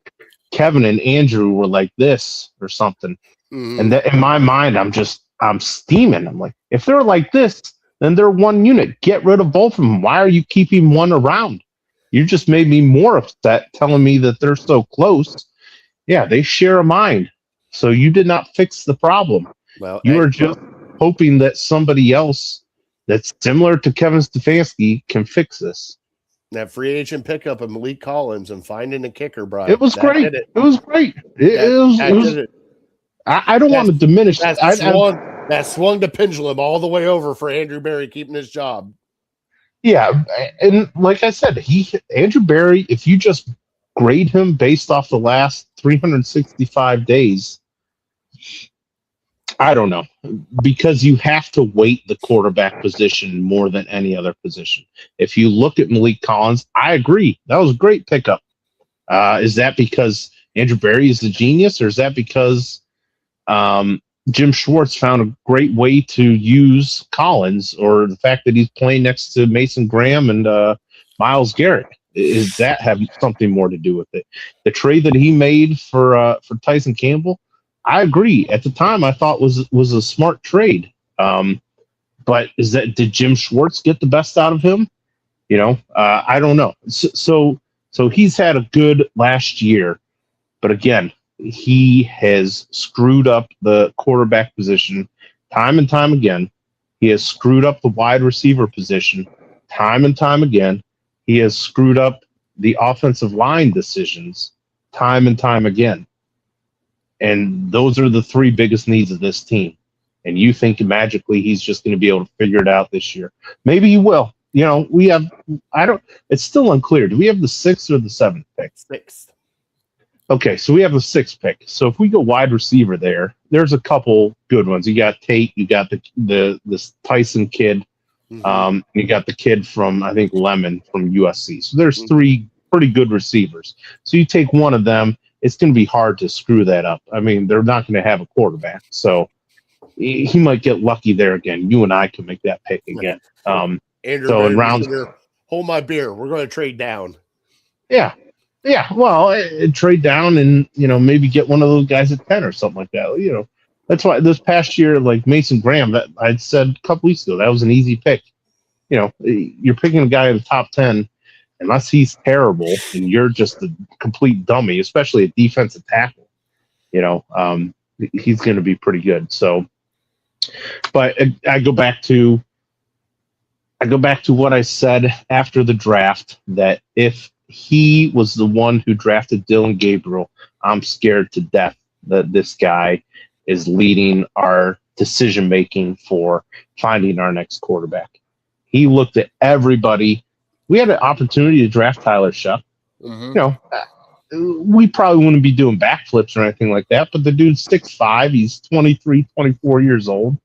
Kevin and Andrew were like this or something. Mm-hmm. And that in my mind, I'm steaming. I'm like, if they're like this, then they're one unit. Get rid of both of them. Why are you keeping one around? You just made me more upset telling me that they're so close. Yeah, they share a mind. So you did not fix the problem. Well, you are just hoping that somebody else that's similar to Kevin Stefanski can fix this. That free agent pickup of Malik Collins and finding a kicker, Brian. It was great. It was great. I don't want to diminish that. That swung the pendulum all the way over for Andrew Berry keeping his job. Yeah, and like I said, Andrew Berry, if you just grade him based off the last 365 days, I don't know, because you have to weight the quarterback position more than any other position. If you look at Malik Collins, I agree. That was a great pickup. Is that because Andrew Berry is a genius, or is that because Jim Schwartz found a great way to use Collins, or the fact that he's playing next to Mason Graham and Myles Garrett? Is that have something more to do with it? The trade that he made for Tyson Campbell, I agree. At the time, I thought was a smart trade. But did Jim Schwartz get the best out of him? I don't know. So he's had a good last year, but again, he has screwed up the quarterback position time and time again. He has screwed up the wide receiver position time and time again. He has screwed up the offensive line decisions time and time again. And those are the three biggest needs of this team. And you think magically he's just going to be able to figure it out this year. Maybe he will. It's still unclear. Do we have the 6th or the 7th pick? 6th. Okay, so we have the 6th pick. So if we go wide receiver there's a couple good ones. You got Tate, you got this Tyson kid, you got the kid from, I think, Lemon from USC. So there's 3 pretty good receivers. So you take one of them, it's going to be hard to screw that up. I mean, they're not going to have a quarterback. So he might get lucky there again. You and I can make that pick again. Andrew, so in rounds, hold my beer. We're going to trade down. Yeah. Well, trade down and maybe get one of those guys at 10 or something like that. That's why this past year, like Mason Graham, that I'd said a couple weeks ago, that was an easy pick. You're picking a guy in the top 10, unless he's terrible and you're just a complete dummy, especially a defensive tackle. He's going to be pretty good. So, but I go back to I go back to what I said after the draft, that if he was the one who drafted Dylan Gabriel, I'm scared to death that this guy is leading our decision making for finding our next quarterback. He looked at everybody. We had an opportunity to draft Tyler Shuck. We probably wouldn't be doing backflips or anything like that, but the dude's 6'5". He's 23, 24 years old.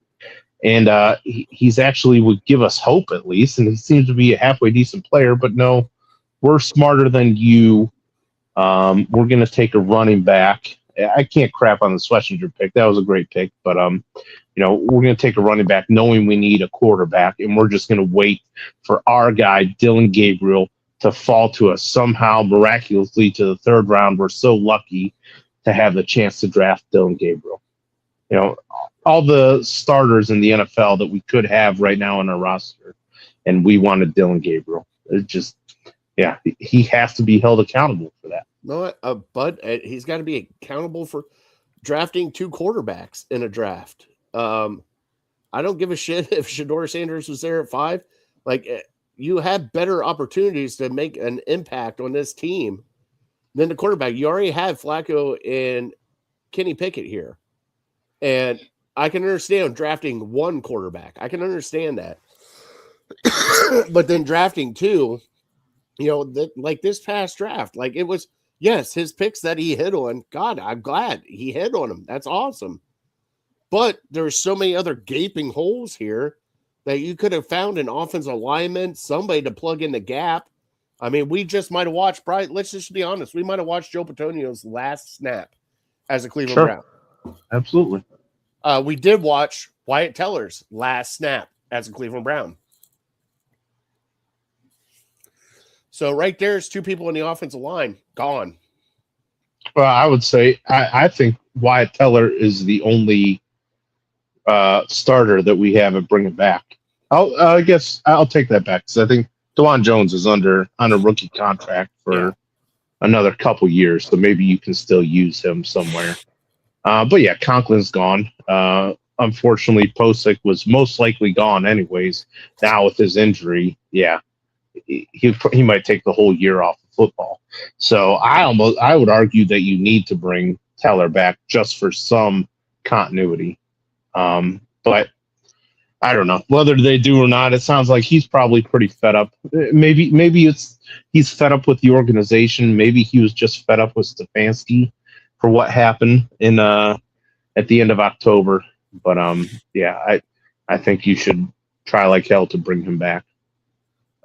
And he's actually would give us hope at least. And he seems to be a halfway decent player, but no, we're smarter than you. We're going to take a running back. I can't crap on the Schlesinger pick. That was a great pick, but we're going to take a running back knowing we need a quarterback, and we're just going to wait for our guy, Dylan Gabriel, to fall to us somehow miraculously to the third round. We're so lucky to have the chance to draft Dylan Gabriel. All the starters in the NFL that we could have right now on our roster, and we wanted Dylan Gabriel. It's just, he has to be held accountable for that. No, but he's got to be accountable for drafting 2 quarterbacks in a draft. I don't give a shit if Shedeur Sanders was there at 5. Like, you have better opportunities to make an impact on this team than the quarterback. You already have Flacco and Kenny Pickett here. And I can understand drafting 1 quarterback. I can understand that. But then drafting 2, like this past draft, like it was, yes, his picks that he hit on, God, I'm glad he hit on them. That's awesome. But there's so many other gaping holes here that you could have found an offensive lineman, somebody to plug in the gap. I mean, we just might have watched, Brian, let's just be honest, we might have watched Joe Petonio's last snap as a Cleveland Brown. Absolutely. We did watch Wyatt Teller's last snap as a Cleveland Brown. So right there's 2 people in the offensive line gone. Well, I would say I think Wyatt Teller is the only starter that we have at bringing back. I guess I'll take that back because I think DeJuan Jones is on a rookie contract for another couple years, so maybe you can still use him somewhere. But yeah, Conklin's gone. Unfortunately, Posick was most likely gone anyways. Now with his injury, he might take the whole year off of football. So I would argue that you need to bring Teller back just for some continuity. But I don't know whether they do or not. It sounds like he's probably pretty fed up. Maybe he's fed up with the organization. Maybe he was just fed up with Stefanski for what happened at the end of October. But I think you should try like hell to bring him back.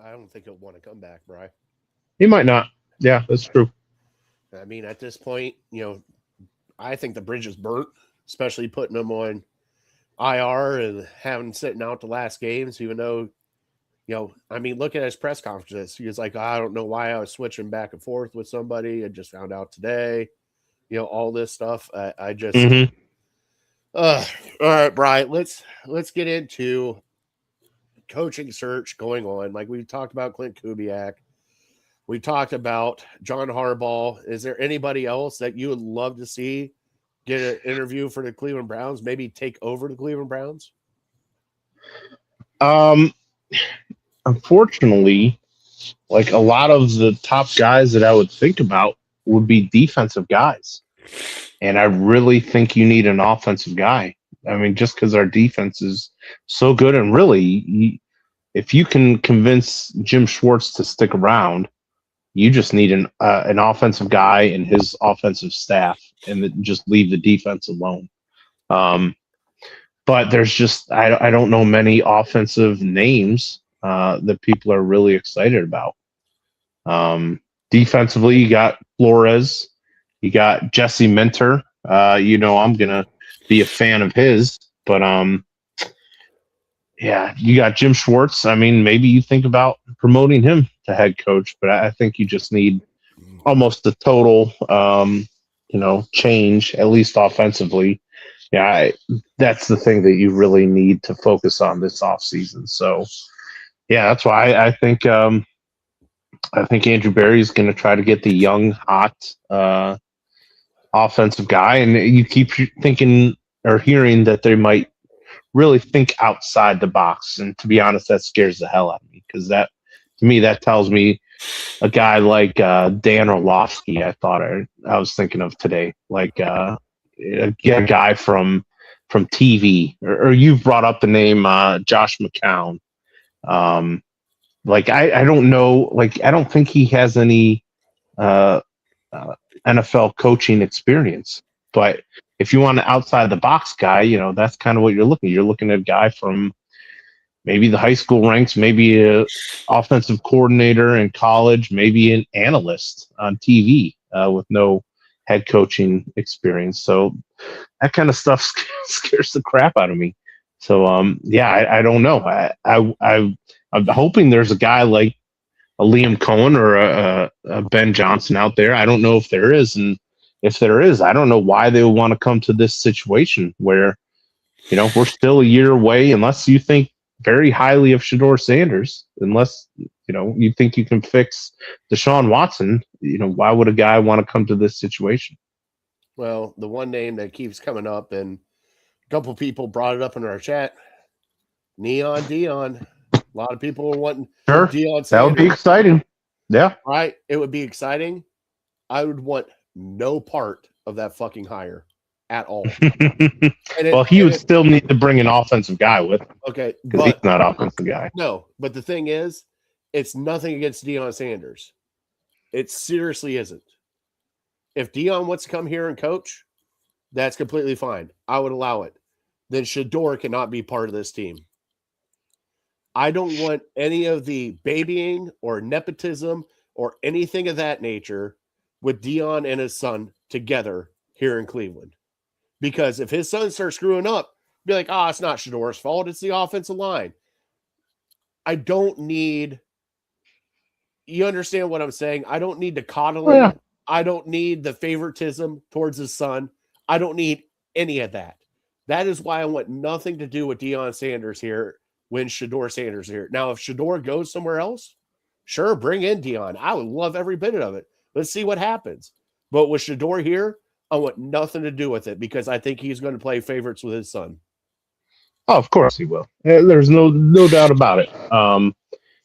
I don't think he'll want to come back, Bri. He might not. Yeah, that's true. I mean, at this point, I think the bridge is burnt, especially putting him on IR and having sitting out the last games, even though, look at his press conferences. He was like, I don't know why I was switching back and forth with somebody. I just found out today, all this stuff. I just, all right, Brian, let's get into coaching search going on. Like we talked about Clint Kubiak. We talked about John Harbaugh. Is there anybody else that you would love to see get an interview for the Cleveland Browns, maybe take over the Cleveland Browns? Unfortunately, like a lot of the top guys that I would think about would be defensive guys. And I really think you need an offensive guy. I mean, just because our defense is so good, and really, if you can convince Jim Schwartz to stick around, you just need an offensive guy and his offensive staff, and just leave the defense alone. But there's just I don't know many offensive names that people are really excited about. Defensively, you got Flores, you got Jesse Minter. I'm gonna be a fan of his, but you got Jim Schwartz. I mean, maybe you think about promoting him to head coach, but I think you just need almost a total, change, at least offensively. Yeah, that's the thing that you really need to focus on this offseason. So, that's why I think Andrew Berry is going to try to get the young, hot offensive guy, and you keep thinking or hearing that they might really think outside the box. And to be honest, that scares the hell out of me, because that, to me, that tells me a guy like Dan Orlovsky, I was thinking of today, like a guy from TV, or you've brought up the name Josh McCown. Like I don't know, like I don't think he has any NFL coaching experience. But if you want an outside the box guy, that's kind of what you're looking. You're looking at a guy from maybe the high school ranks, maybe a offensive coordinator in college, maybe an analyst on TV with no head coaching experience. So that kind of stuff scares the crap out of me. So I don't know. I'm hoping there's a guy like a Liam Cohen or a Ben Johnson out there. I don't know if there is, and if there is, I don't know why they would want to come to this situation where, we're still a year away, unless you think very highly of Shedeur Sanders, unless, you think you can fix Deshaun Watson, why would a guy want to come to this situation? Well, the one name that keeps coming up, and a couple people brought it up in our chat, Neon Dion. A lot of people are wanting Sure, Deion Sanders. That would be exciting. Yeah. Right? It would be exciting. I would want no part of that fucking hire at all. Well, he would still need to bring an offensive guy with him. Okay. Because he's not an offensive guy. No, but the thing is, it's nothing against Deion Sanders. It seriously isn't. If Deion wants to come here and coach, that's completely fine. I would allow it. Then Shedeur cannot be part of this team. I don't want any of the babying or nepotism or anything of that nature with Deion and his son together here in Cleveland. Because if his son starts screwing up, be like, it's not Shedeur's fault. It's the offensive line. I don't need, you understand what I'm saying? I don't need the coddling. Yeah. I don't need the favoritism towards his son. I don't need any of that. That is why I want nothing to do with Deion Sanders here when Shedeur Sanders is here. Now, if Shedeur goes somewhere else, sure, bring in Deion. I would love every bit of it. Let's see what happens. But with Shedeur here, I want nothing to do with it, because I think he's going to play favorites with his son. Oh, of course he will. There's no doubt about it.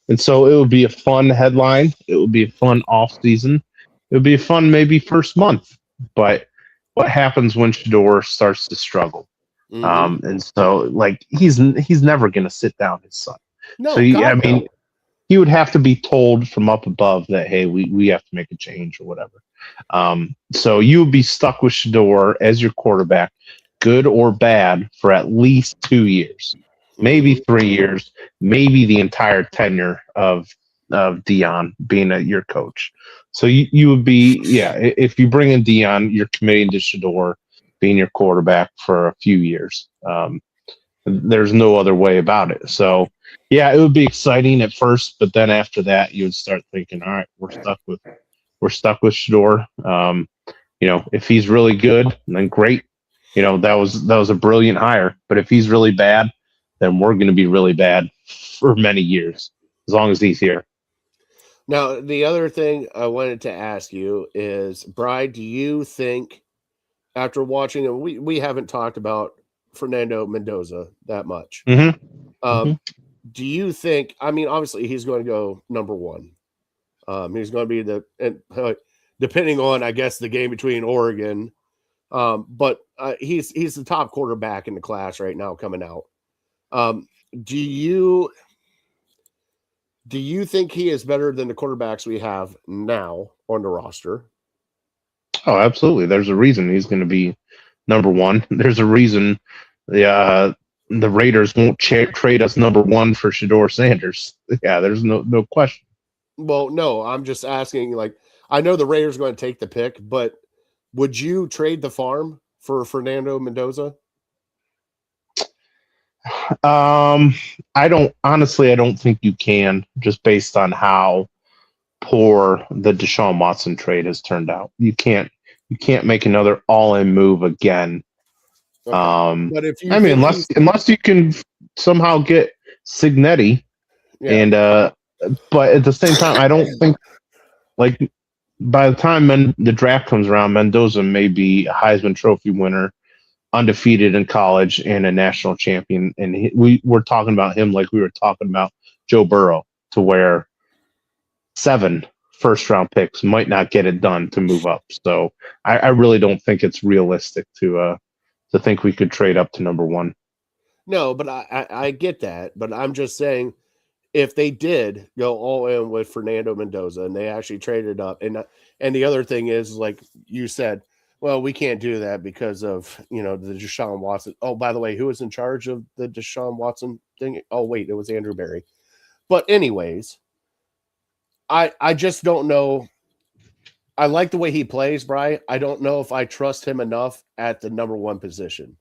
And so it would be a fun headline. It would be a fun off season. It would be a fun maybe first month. But what happens when Shedeur starts to struggle? Mm-hmm. And so, like, he's never going to sit down his son. No, so he would have to be told from up above that, hey, we have to make a change or whatever. So you would be stuck with Shedeur as your quarterback, good or bad, for at least 2 years, maybe 3 years, maybe the entire tenure of Deion being your coach. So you would be, if you bring in Deion, you're committing to Shedeur being your quarterback for a few years. There's no other way about it. So, it would be exciting at first, but then after that, you would start thinking, all right, we're stuck with Shedeur. If he's really good, then great. That was a brilliant hire. But if he's really bad, then we're going to be really bad for many years, as long as he's here. Now, the other thing I wanted to ask you is, Bri, do you think, after watching him, we haven't talked about Fernando Mendoza that much. Mm-hmm. Do you think, obviously he's going to go number one. He's going to be depending on, I guess, the game between Oregon. But he's the top quarterback in the class right now coming out. Do you think he is better than the quarterbacks we have now on the roster? Oh, absolutely. There's a reason he's going to be number one. There's a reason the Raiders won't trade us number one for Shedeur Sanders. Yeah, there's no question. Well, no, I'm just asking, I know the Raiders are going to take the pick, but would you trade the farm for Fernando Mendoza? I don't think you can, just based on how poor the Deshaun Watson trade has turned out. You can't make another all-in move again. Okay. But if you unless you can somehow get Signetti, and but at the same time, I don't think, like, by the time the draft comes around, Mendoza may be a Heisman Trophy winner, undefeated in college and a national champion. And we were talking about him like we were talking about Joe Burrow, to where 7 first-round picks might not get it done to move up. So I really don't think it's realistic to think we could trade up to number 1. No, but I get that. But I'm just saying, if they did go all in with Fernando Mendoza and they actually traded up, and the other thing is, like you said, well, we can't do that because of, the Deshaun Watson. Oh, by the way, who was in charge of the Deshaun Watson thing? Oh, wait, it was Andrew Berry. But anyways, I just don't know. I like the way he plays, Bri. I don't know if I trust him enough at the number 1 position.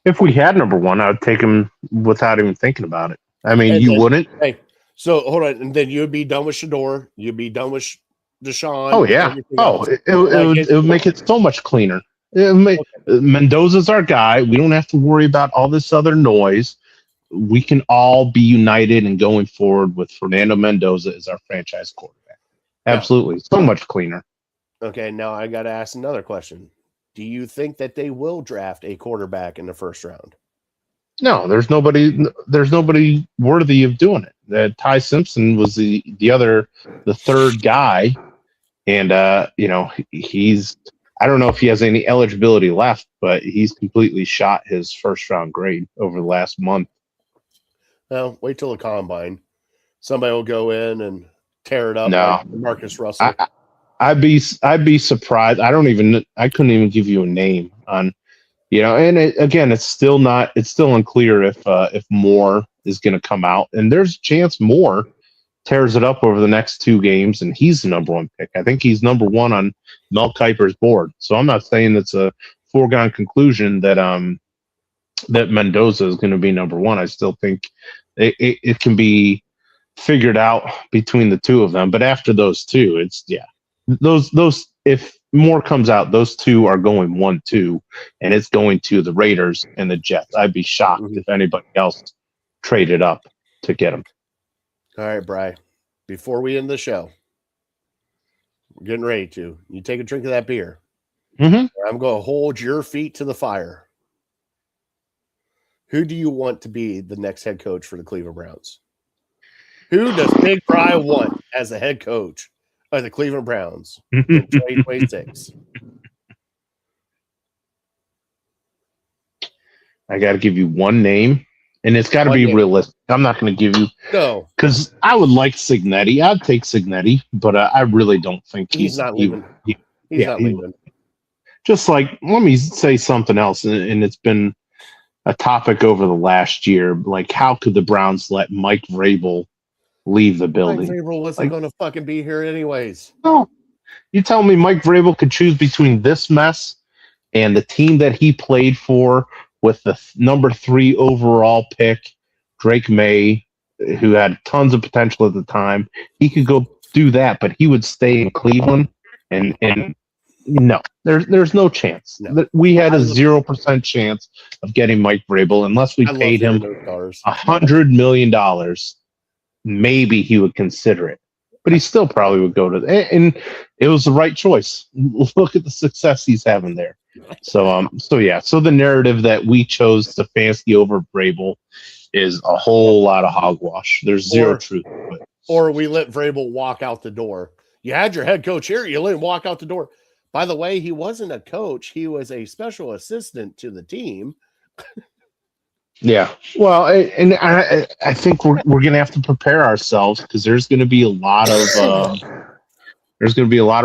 If we had number 1, I would take him without even thinking about it. I mean, And you then, wouldn't. Hey, so hold on, and then you'd be done with Shador. You'd be done with Deshaun. Oh yeah. It would make it so much cleaner. Mendoza's our guy. We don't have to worry about all this other noise. We can all be united and going forward with Fernando Mendoza as our franchise quarterback. Absolutely. So much cleaner. Okay, now I got to ask another question. Do you think that they will draft a quarterback in the first round? No, there's nobody worthy of doing it. Ty Simpson was the third guy, and he's, I don't know if he has any eligibility left, but he's completely shot his first round grade over the last month. Well, wait till the combine. Somebody will go in and tear it up. No. Like Marcus Russell. I'd be surprised. I couldn't even give you a name on, and it's still unclear if Moore is going to come out, and there's a chance Moore tears it up over the next 2 games and he's the number 1 pick. I think he's number 1 on Mel Kiper's board. So I'm not saying it's a foregone conclusion that Mendoza is going to be number 1. I still think it can be figured out between the 2 of them. But after those 2, those if Moore comes out, those 2 are going 1-2, and it's going to the Raiders and the Jets. I'd be shocked if anybody else traded up to get him. All right, Bri. Before we end the show, we're getting ready to. You take a drink of that beer. Mm-hmm. I'm going to hold your feet to the fire. Who do you want to be the next head coach for the Cleveland Browns? Who does Big Bri want as the head coach of the Cleveland Browns in 2026? I got to give you one name, and it's got to be realistic. I'm not going to give you because I would like Signetti. I'd take Signetti, but I really don't think he's not leaving. He's not leaving. Just like, let me say something else, and it's been a topic over the last year. Like, how could the Browns let Mike Vrabel leave the building? Mike Vrabel wasn't going to fucking be here anyways. No. You tell me Mike Vrabel could choose between this mess and the team that he played for with the number 3 overall pick, Drake May, who had tons of potential at the time. He could go do that, but he would stay in Cleveland, and no, there's no chance. No. We had a 0% chance of getting Mike Vrabel unless we paid him $100 million. Maybe he would consider it, but he still probably would go to and it was the right choice. Look at the success he's having there. So the narrative that we chose Stefanski over Vrabel is a whole lot of hogwash. There's zero truth to it. Or we let Vrabel walk out the door. You had your head coach here, you let him walk out the door. By the way, he wasn't a coach. He was a special assistant to the team. Yeah. Well, and I think we're going to have to prepare ourselves because there's going to be a lot of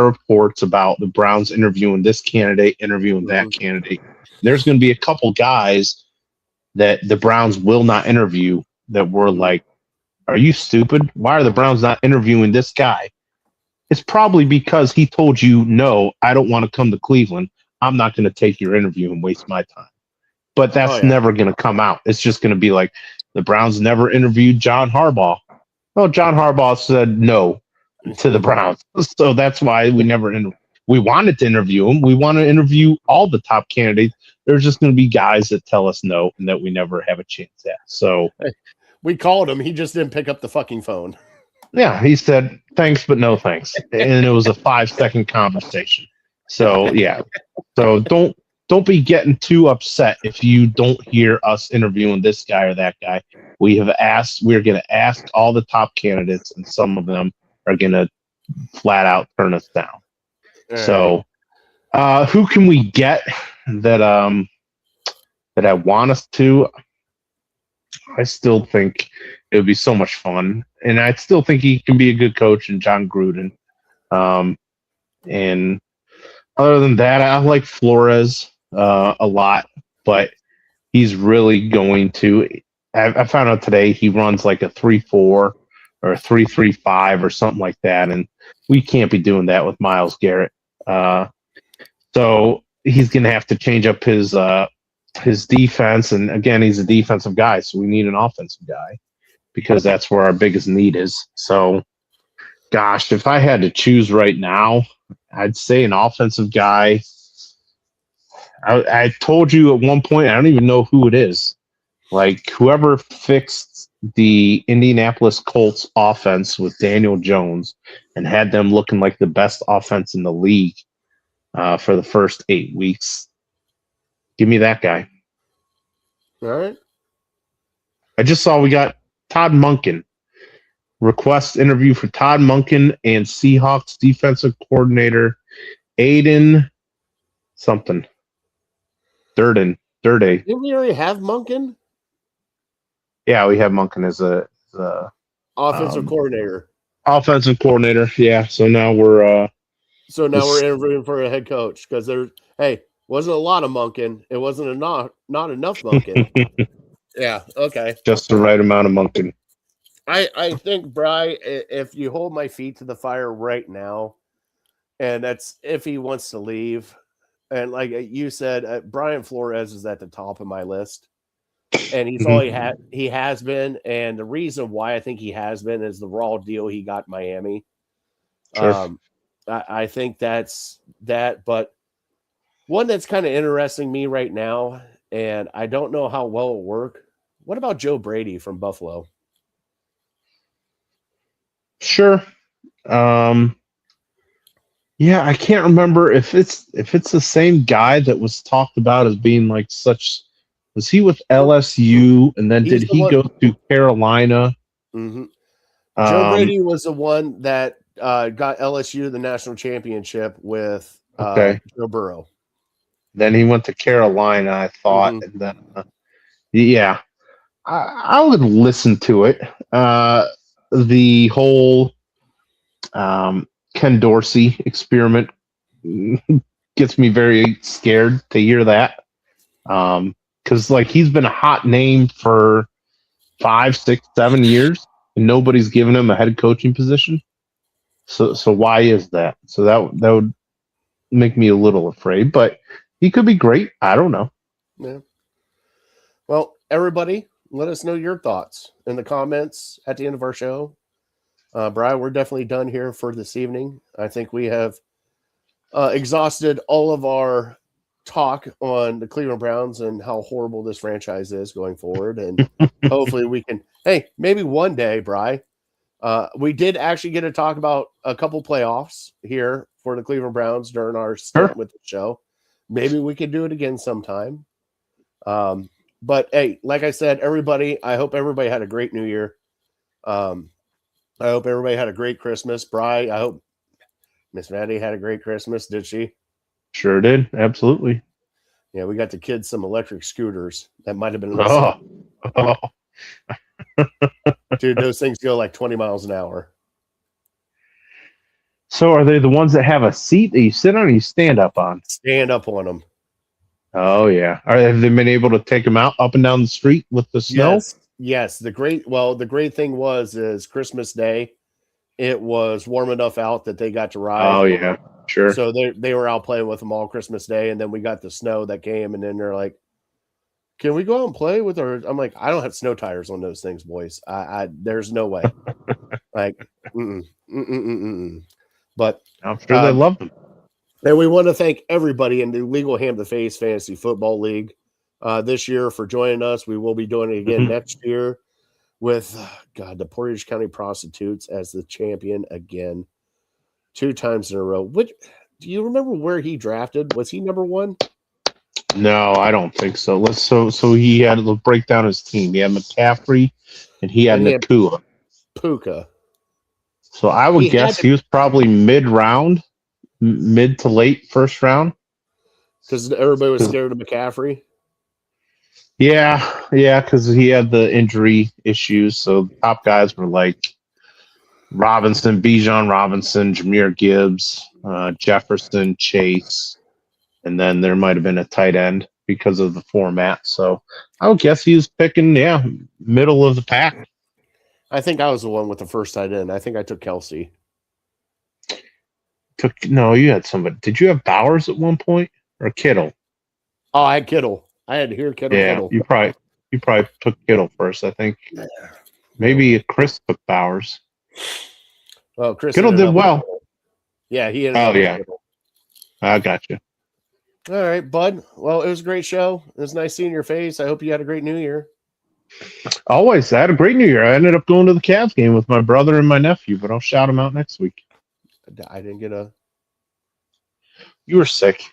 reports about the Browns interviewing this candidate, interviewing that candidate. There's going to be a couple guys that the Browns will not interview that were like, are you stupid? Why are the Browns not interviewing this guy? It's probably because he told you, no, I don't want to come to Cleveland. I'm not going to take your interview and waste my time. But that's never going to come out. It's just going to be like the Browns never interviewed John Harbaugh. Well, John Harbaugh said no to the Browns. So that's why we never we wanted to interview him. We want to interview all the top candidates. There's just going to be guys that tell us no and that we never have a chance at. So we called him. He just didn't pick up the fucking phone. Yeah, he said thanks, but no thanks. And it was a 5-second conversation. So yeah. So don't don't be getting too upset if you don't hear us interviewing this guy or that guy. We're going to ask all the top candidates, and some of them are going to flat out turn us down. So, who can we get that I want us to? I still think it would be so much fun, and I still think he can be a good coach, and John Gruden. And other than that, I like Flores a lot, but he's really going to. I found out today he runs like a 3-4 or a 3-3-5 or something like that, and we can't be doing that with Myles Garrett. So he's going to have to change up his defense, and again, he's a defensive guy, so we need an offensive guy because that's where our biggest need is. So, gosh, if I had to choose right now, I'd say an offensive guy. I told you at one point, I don't even know who it is. Like, whoever fixed the Indianapolis Colts offense with Daniel Jones and had them looking like the best offense in the league for the first 8 weeks. Give me that guy. All right. I just saw we got Todd Monken. Request interview for Todd Monken and Seahawks defensive coordinator Aiden something. Durden. Didn't we already have Monken? Yeah, we have Monken as a Offensive coordinator. Offensive coordinator. Yeah, so now we're we're interviewing for a head coach because wasn't a lot of Monken. It wasn't not enough Monken. Yeah, okay. Just the right amount of Monken. I think, Bri, if you hold my feet to the fire right now, and that's if he wants to leave, and like you said, Brian Flores is at the top of my list, and he's all he has been, and the reason why I think he has been is the raw deal he got in Miami. Sure. I think that's that, but one that's kind of interesting me right now, and I don't know how well it'll work. What about Joe Brady from Buffalo? Sure. Yeah, I can't remember if it's the same guy that was talked about as being like such. Was he with LSU and then did he go to Carolina? Mm-hmm. Joe Brady was the one that got LSU the national championship with Joe Burrow. Then he went to Carolina, I thought, and then yeah, I would listen to it. The whole Ken Dorsey experiment gets me very scared to hear that. Because like he's been a hot name for 5, 6, 7 years, and nobody's given him a head coaching position. So why is that? So that would make me a little afraid. But he could be great. I don't know. Yeah. Well, everybody, let us know your thoughts in the comments at the end of our show. Brian, we're definitely done here for this evening. I think we have exhausted all of our talk on the Cleveland Browns and how horrible this franchise is going forward. And hopefully we can, maybe one day, Brian, we did actually get to talk about a couple playoffs here for the Cleveland Browns during our stint with the show. Maybe we could do it again sometime. But hey, like I said, everybody, I hope everybody had a great New Year. I hope everybody had a great Christmas. Bri, I hope Miss Maddie had a great Christmas. Did she? Sure did. Absolutely. Yeah, we got the kids some electric scooters. That might have been Dude, those things go like 20 miles an hour. So are they the ones that have a seat that you sit on or you stand up on? Stand up on them. Oh, yeah. Have they been able to take them out up and down the street with the snow? Yes. The great thing is Christmas Day, it was warm enough out that they got to ride. Oh, yeah. Sure. So they were out playing with them all Christmas Day, and then we got the snow that came, and then they're like, can we go out and play with our? I'm like, I don't have snow tires on those things, boys. There's no way. Like, But I'm sure they love them. And we want to thank everybody in the Legal Ham to Face Fantasy Football League this year for joining us. We will be doing it again next year with the Portage County Prostitutes as the champion again, 2 times in a row. Do you remember where he drafted? Was he number 1? No, I don't think so. So he had to break down his team. He had McCaffrey and he had And he had Nakua. Puka. So I would He had guess to- he was probably mid-round, mid to late first round. Because everybody was scared of McCaffrey. Yeah, because he had the injury issues. So the top guys were like Robinson, Bijan Robinson, Jameer Gibbs, Jefferson, Chase, and then there might have been a tight end because of the format. So I would guess he was picking, middle of the pack. I think I was the one with the first tight end. I think I took Kelsey. No, you had somebody. Did you have Bowers at one point or Kittle? Oh, I had Kittle. I had to hear Kittle. Yeah, Kittle. you probably took Kittle first. I think maybe Chris took Bowers. Well, Chris Kittle ended did up well. with Kittle. Yeah, he ended Oh, up with yeah. Kittle. I got you. All right, bud. Well, it was a great show. It was nice seeing your face. I hope you had a great New Year. Always. I had a great New Year. I ended up going to the Cavs game with my brother and my nephew, but I'll shout him out next week. I didn't get a. You were sick.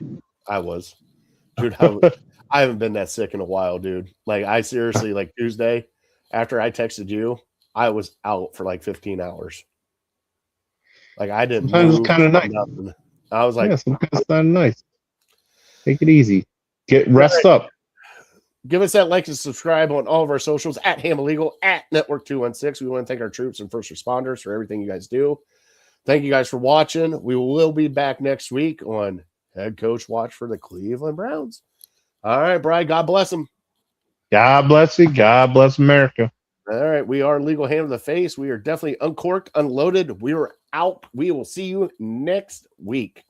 I was, dude. I haven't been that sick in a while, dude. Like I seriously, like Tuesday, after I texted you, I was out for like 15 hours. Like I didn't. Sometimes it's move, kind of nice. nothing. I was like, Sometimes it's kind of nice. Take it easy. Rest up. give us that like and subscribe on all of our socials at Ham Illegal, at Network 216. We want to thank our troops and first responders for everything you guys do. Thank you guys for watching. We will be back next week on Head Coach Watch for the Cleveland Browns. All right, Brian. God bless them. God bless you. God bless America. All right. We are Legal Hand in the Face. We are definitely uncorked, unloaded. We are out. We will see you next week.